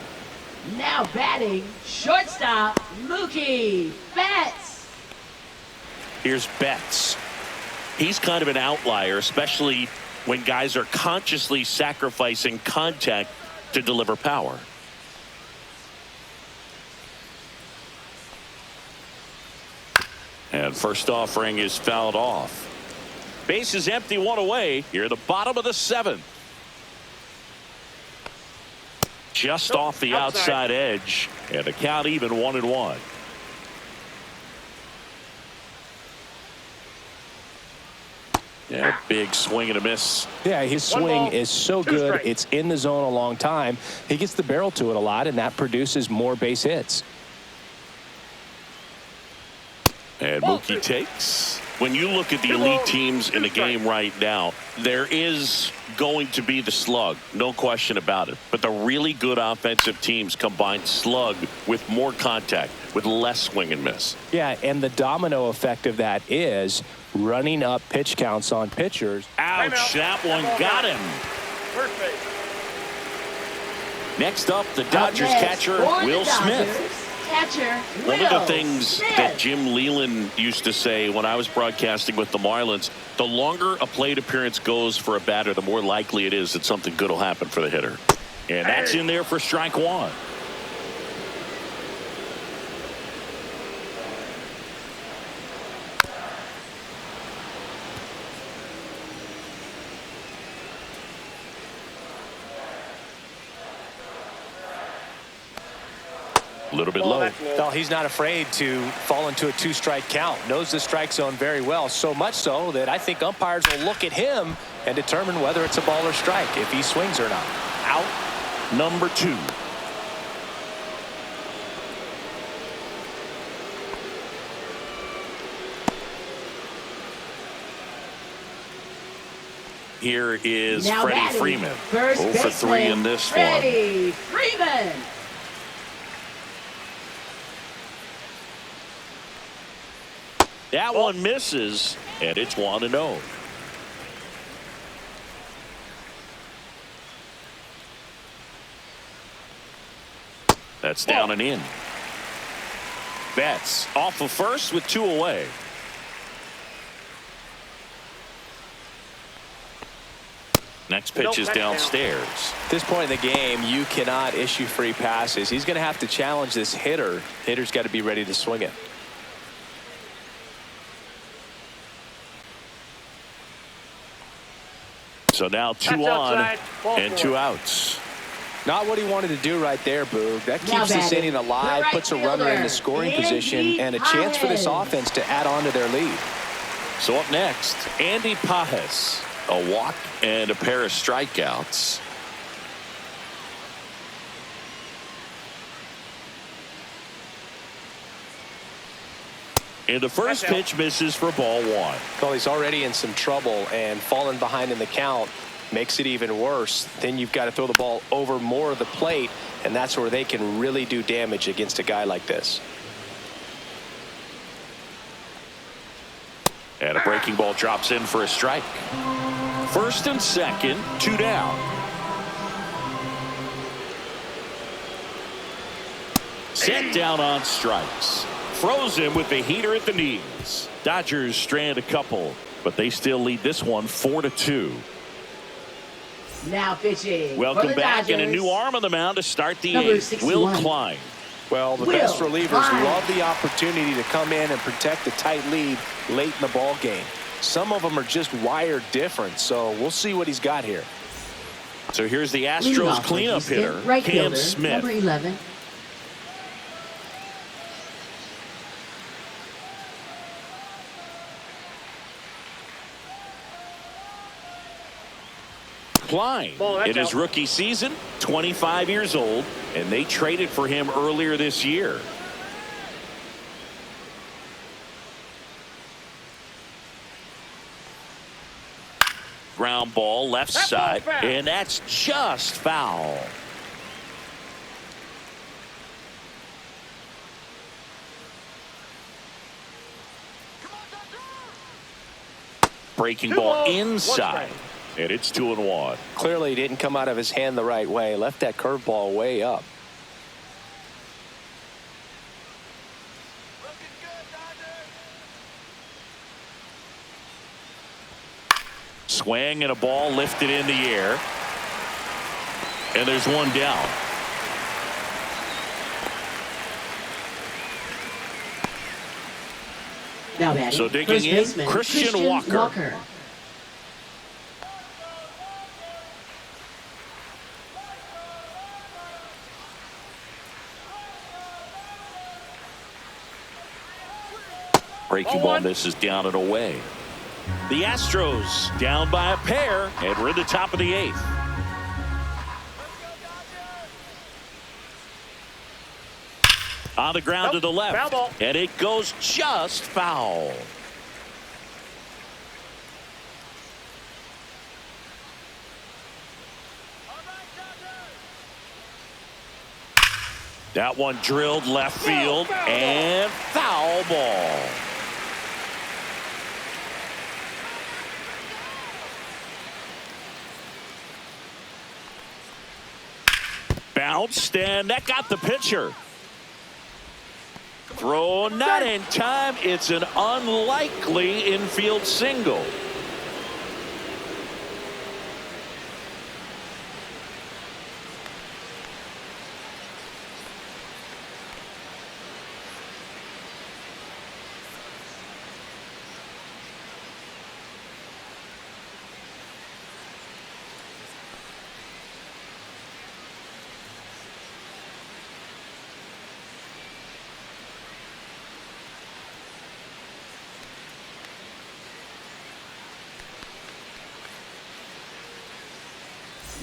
Now batting, shortstop, Mookie Betts. Here's Betts. He's kind of an outlier, especially when guys are consciously sacrificing contact to deliver power. And first offering is fouled off. Base is empty, 1 away. Here at the bottom of the 7th. Just off the outside edge. And the count even 1-1. Yeah, big swing and a miss. Yeah, his swing is so good. It's in the zone a long time. He gets the barrel to it a lot, and that produces more base hits. And Mookie takes. When you look at the elite teams in the game right now, there is going to be the slug, no question about it. But the really good offensive teams combine slug with more contact, with less swing and miss. Yeah, and the domino effect of that is running up pitch counts on pitchers. Ouch, that one got him. First base. Next up, the Dodgers catcher, Will Smith. One of the things that Jim Leland used to say when I was broadcasting with the Marlins, the longer a plate appearance goes for a batter, the more likely it is that something good will happen for the hitter. And that's in there for strike 1. A little bit Ball, low. that's low. Well, he's not afraid to fall into a 2-strike count. Knows the strike zone very well. So much so that I think umpires will look at him and determine whether it's a ball or strike, if he swings or not. Out number 2. Here is Now Freddie batting, Freeman. first 0 for 3 in baseman, this one. Freddie Freeman. That one misses, and it's 1-0. That's down and in. Betts off of first with 2 away. Next pitch is downstairs. At this point in the game, you cannot issue free passes. He's going to have to challenge this hitter. Hitter's got to be ready to swing it. So now 2 That's on outside. Ball and 4. 2 outs. Not what he wanted to do right there, Boog. That Now keeps this batting, inning alive, the right puts a runner in the fielder, scoring Andy position, and a chance for this Pajes. offense to add on to their lead. So up next, Andy Pajes. A walk and a pair of strikeouts. And the first That's out. pitch misses for ball 1. Well, he's already in some trouble, and falling behind in the count makes it even worse. Then you've got to throw the ball over more of the plate, and that's where they can really do damage against a guy like this. And a breaking ball drops in for a strike. First and second, 2 down. Set down on strikes. Throws him with the heater at the knees. Dodgers strand a couple, but they still lead this one 4-2. Now pitching. Welcome for the back, Dodgers. and a new arm on the mound to start the Number 8th. Will 61. Klein. Well, the Will best relievers Klein. love the opportunity to come in and protect the tight lead late in the ball game. Some of them are just wired different, so we'll see what he's got here. So here's the Leading Astros off cleanup Houston, hitter, right Cam fielder, Smith. Number 11. Klein Ball, that's in his out. rookie season, 25 years old, and they traded for him earlier this year. Ground ball left That ball side, foul. and that's just foul. Breaking Two ball balls, one inside, strike. and it's 2-1. Clearly didn't come out of his hand the right way. Left that curveball way up. Swing and a ball lifted in the air. And there's one down. Now batting. So digging first in, baseman, Christian Walker. Breaking ball misses down and away. The Astros down by a pair, and we're in the top of the 8th. On the ground to the left, Foul ball. and it goes just foul. That one drilled left field, and foul ball. Bounced, and that got the pitcher. Throw not in time. It's an unlikely infield single.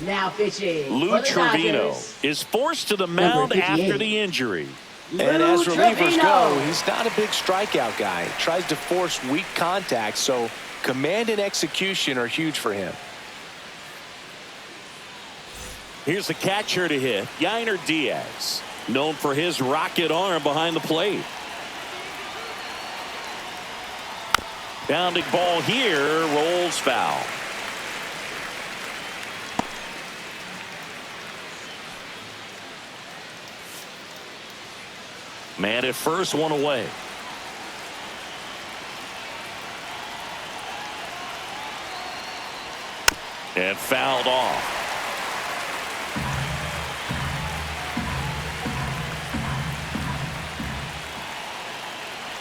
Now pitching. Lou for the Trevino Dodgers. is forced to the mound Number 58. after the injury. And as relievers Trevino. go, he's not a big strikeout guy. Tries to force weak contact, so command and execution are huge for him. Here's the catcher to hit, Yainer Diaz, known for his rocket arm behind the plate. Bounding ball here, rolls foul. Man at first, one away. And fouled off.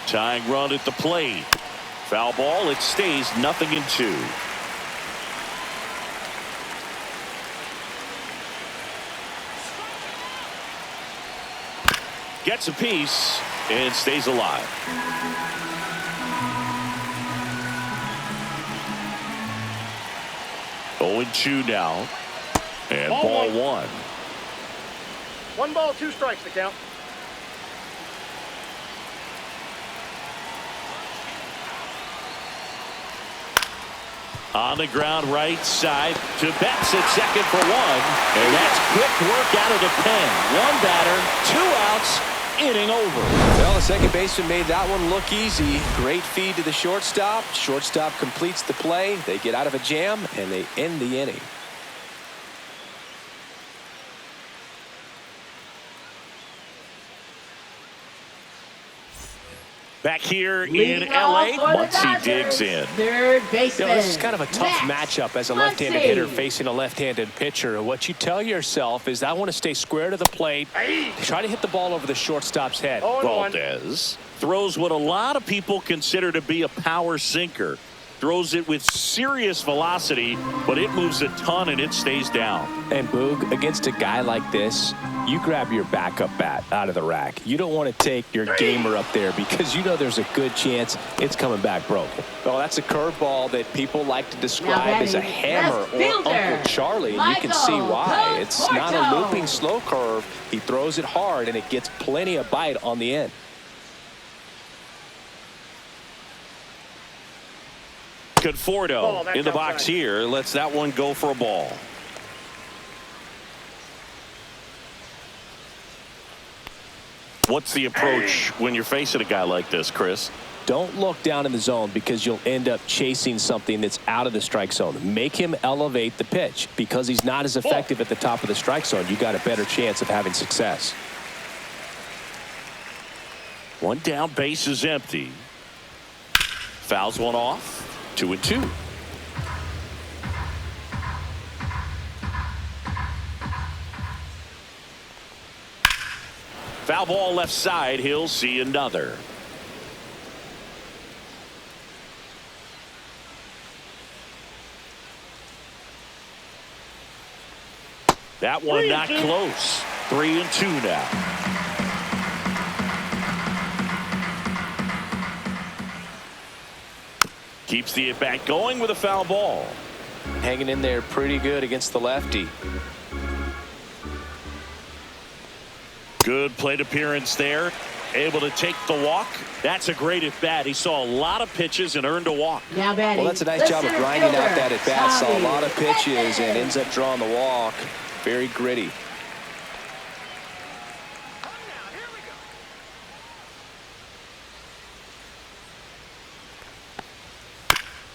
Tying run at the plate. Foul ball. It stays 0-2. Gets a piece and stays alive. Oh, 0-2 now. And ball one. 1 ball, 2 strikes to count. On the ground right side to Betts at second for one. And that's quick work out of the pen. One batter, 2 outs, inning over. Well, the second baseman made that one look easy. Great feed to the shortstop. Shortstop completes the play. They get out of a jam, and they end the inning. Back here in Leading L.A., off for the Muncy Dodgers, digs in. Third baseman. This is kind of a tough Max matchup as a left-handed Muncy. hitter facing a left-handed pitcher. What you tell yourself is, I want to stay square to the plate. Try to hit the ball over the shortstop's head. 0-1. Valdez throws what a lot of people consider to be a power sinker. Throws it with serious velocity, but it moves a ton and it stays down. And Boog, against a guy like this, you grab your backup bat out of the rack. You don't want to take your gamer up there because you know there's a good chance it's coming back broken. Well, that's a curveball that people like to describe as a hammer or Uncle Charlie, and you can see why. It's not a looping slow curve. He throws it hard, and it gets plenty of bite on the end. Conforto in the box here lets that one go for a ball. What's the approach when you're facing a guy like this, Chris? Don't look down in the zone because you'll end up chasing something that's out of the strike zone. Make him elevate the pitch. Because he's not as effective at the top of the strike zone, you got a better chance of having success. One down, base is empty. Fouls one off. 2-2. Foul ball left side. He'll see another. That one not close. 3-2 now. Keeps the at-bat going with a foul ball. Hanging in there pretty good against the lefty. Good plate appearance there. Able to take the walk. That's a great at-bat. He saw a lot of pitches and earned a walk. Now batting. Well, that's a nice job of grinding out that at-bat. Saw a lot of pitches and ends up drawing the walk. Very gritty.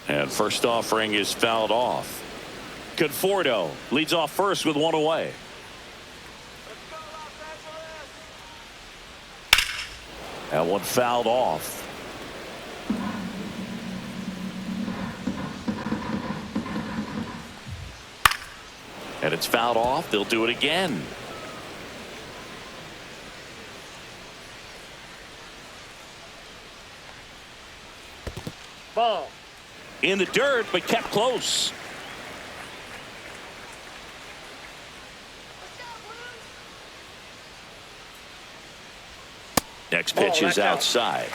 And first offering is fouled off. Conforto leads off first with one away. That one fouled off. And it's fouled off. They'll do it again. Ball. In the dirt, but kept close. Next pitch is outside.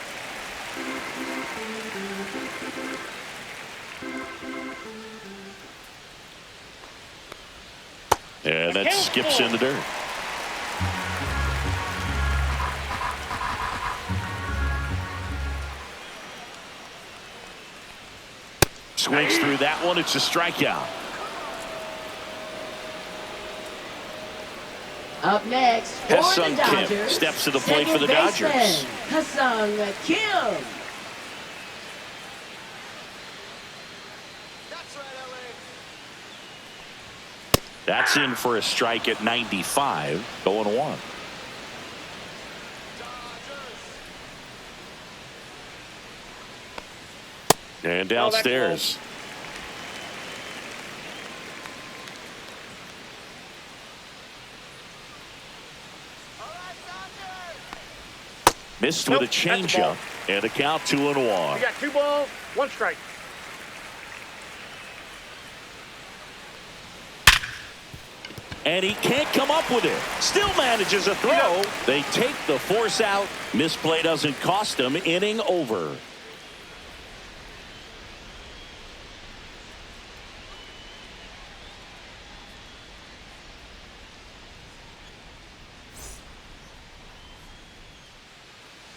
And that skips in the dirt. Swings through that one. It's a strikeout. Up next for Ha-Seong the Dodgers. Kim steps to the plate for the Second Dodgers. baseman, Ha-Seong Kim. That's in for a strike at 95. 0-1. And downstairs. Missed with a changeup and a count 2-1. We got 2 balls, 1 strike. And he can't come up with it. Still manages a throw. They take the force out. Misplay doesn't cost him. Inning over.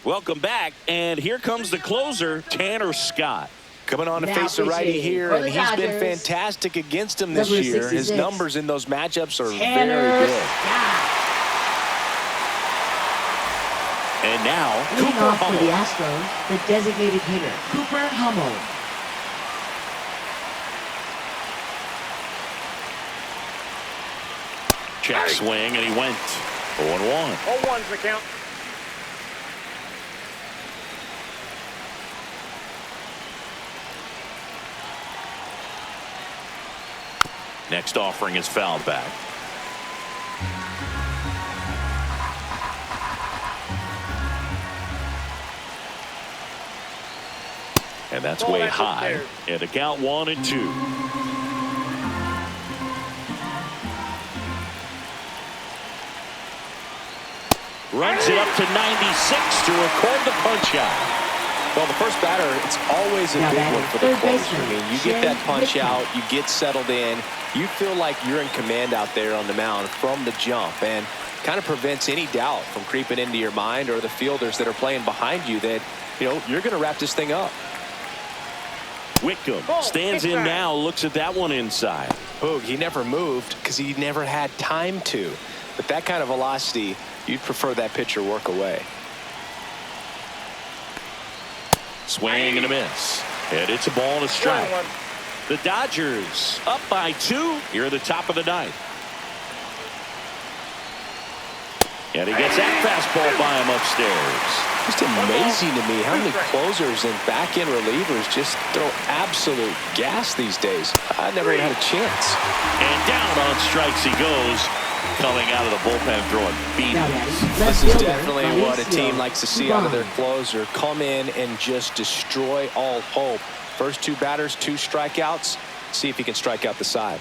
Welcome back, and here comes the closer, Tanner Scott. Coming on to Now face the righty pitching here, for and the he's been Dodgers. fantastic against him this Number year. His 66. numbers in those matchups are Tanner very good. Scott. And now, Leading Cooper off for the Hummel. Astros, the designated hitter, Cooper Hummel. Check swing, and he went 0-1. 0-1's the count. Next offering is fouled back. And that's Ball way that's up high. there. And a count 1-2. Runs it up to 96 to record the punch out. Well, the first batter, it's always a Now big batting one for the third closer. baseman, I mean, you get that Shay punch Whitman. out, you get settled in, you feel like you're in command out there on the mound from the jump, and kind of prevents any doubt from creeping into your mind or the fielders that are playing behind you that, you know, you're going to wrap this thing up. Whitcomb Ball, stands in inside. now, looks at that one inside. Boog, he never moved because he never had time to. But that kind of velocity, you'd prefer that pitcher work away. Swing and a miss. And it's a ball and a strike. 1-1. The Dodgers up by 2 here at the top of the ninth. And he gets that fastball by him upstairs. Just amazing to me how many closers and back-end relievers just throw absolute gas these days. I never had a chance. And down on strikes he goes, coming out of the bullpen throwing Now beatings. batting, This left is fielder, definitely what a team likes to see out of their Dubon. closer. Come in and just destroy all hope. First 2 batters, 2 strikeouts. See if he can strike out the side.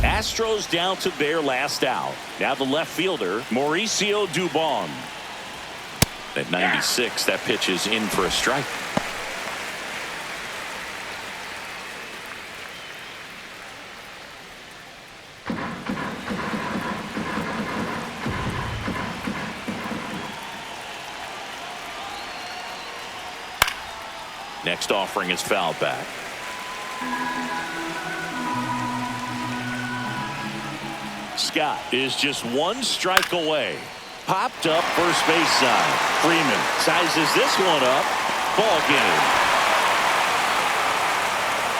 Astros down to their last out. Now the left fielder, Mauricio Dubon. At 96, that pitch is in for a strike. Next offering is fouled back. Scott is just 1 strike away. Popped up first base side. Freeman sizes this one up. Ball game.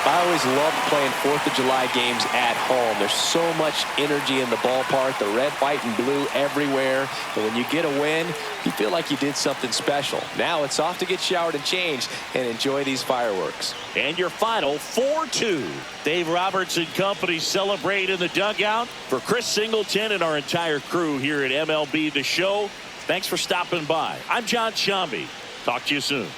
I always loved playing 4th of July games at home. There's so much energy in the ballpark, the red, white, and blue everywhere. And when you get a win, you feel like you did something special. Now it's off to get showered and changed and enjoy these fireworks. And your final 4-2. Dave Roberts and company celebrate in the dugout. For Chris Singleton and our entire crew here at MLB The Show, thanks for stopping by. I'm John Shambi. Talk to you soon.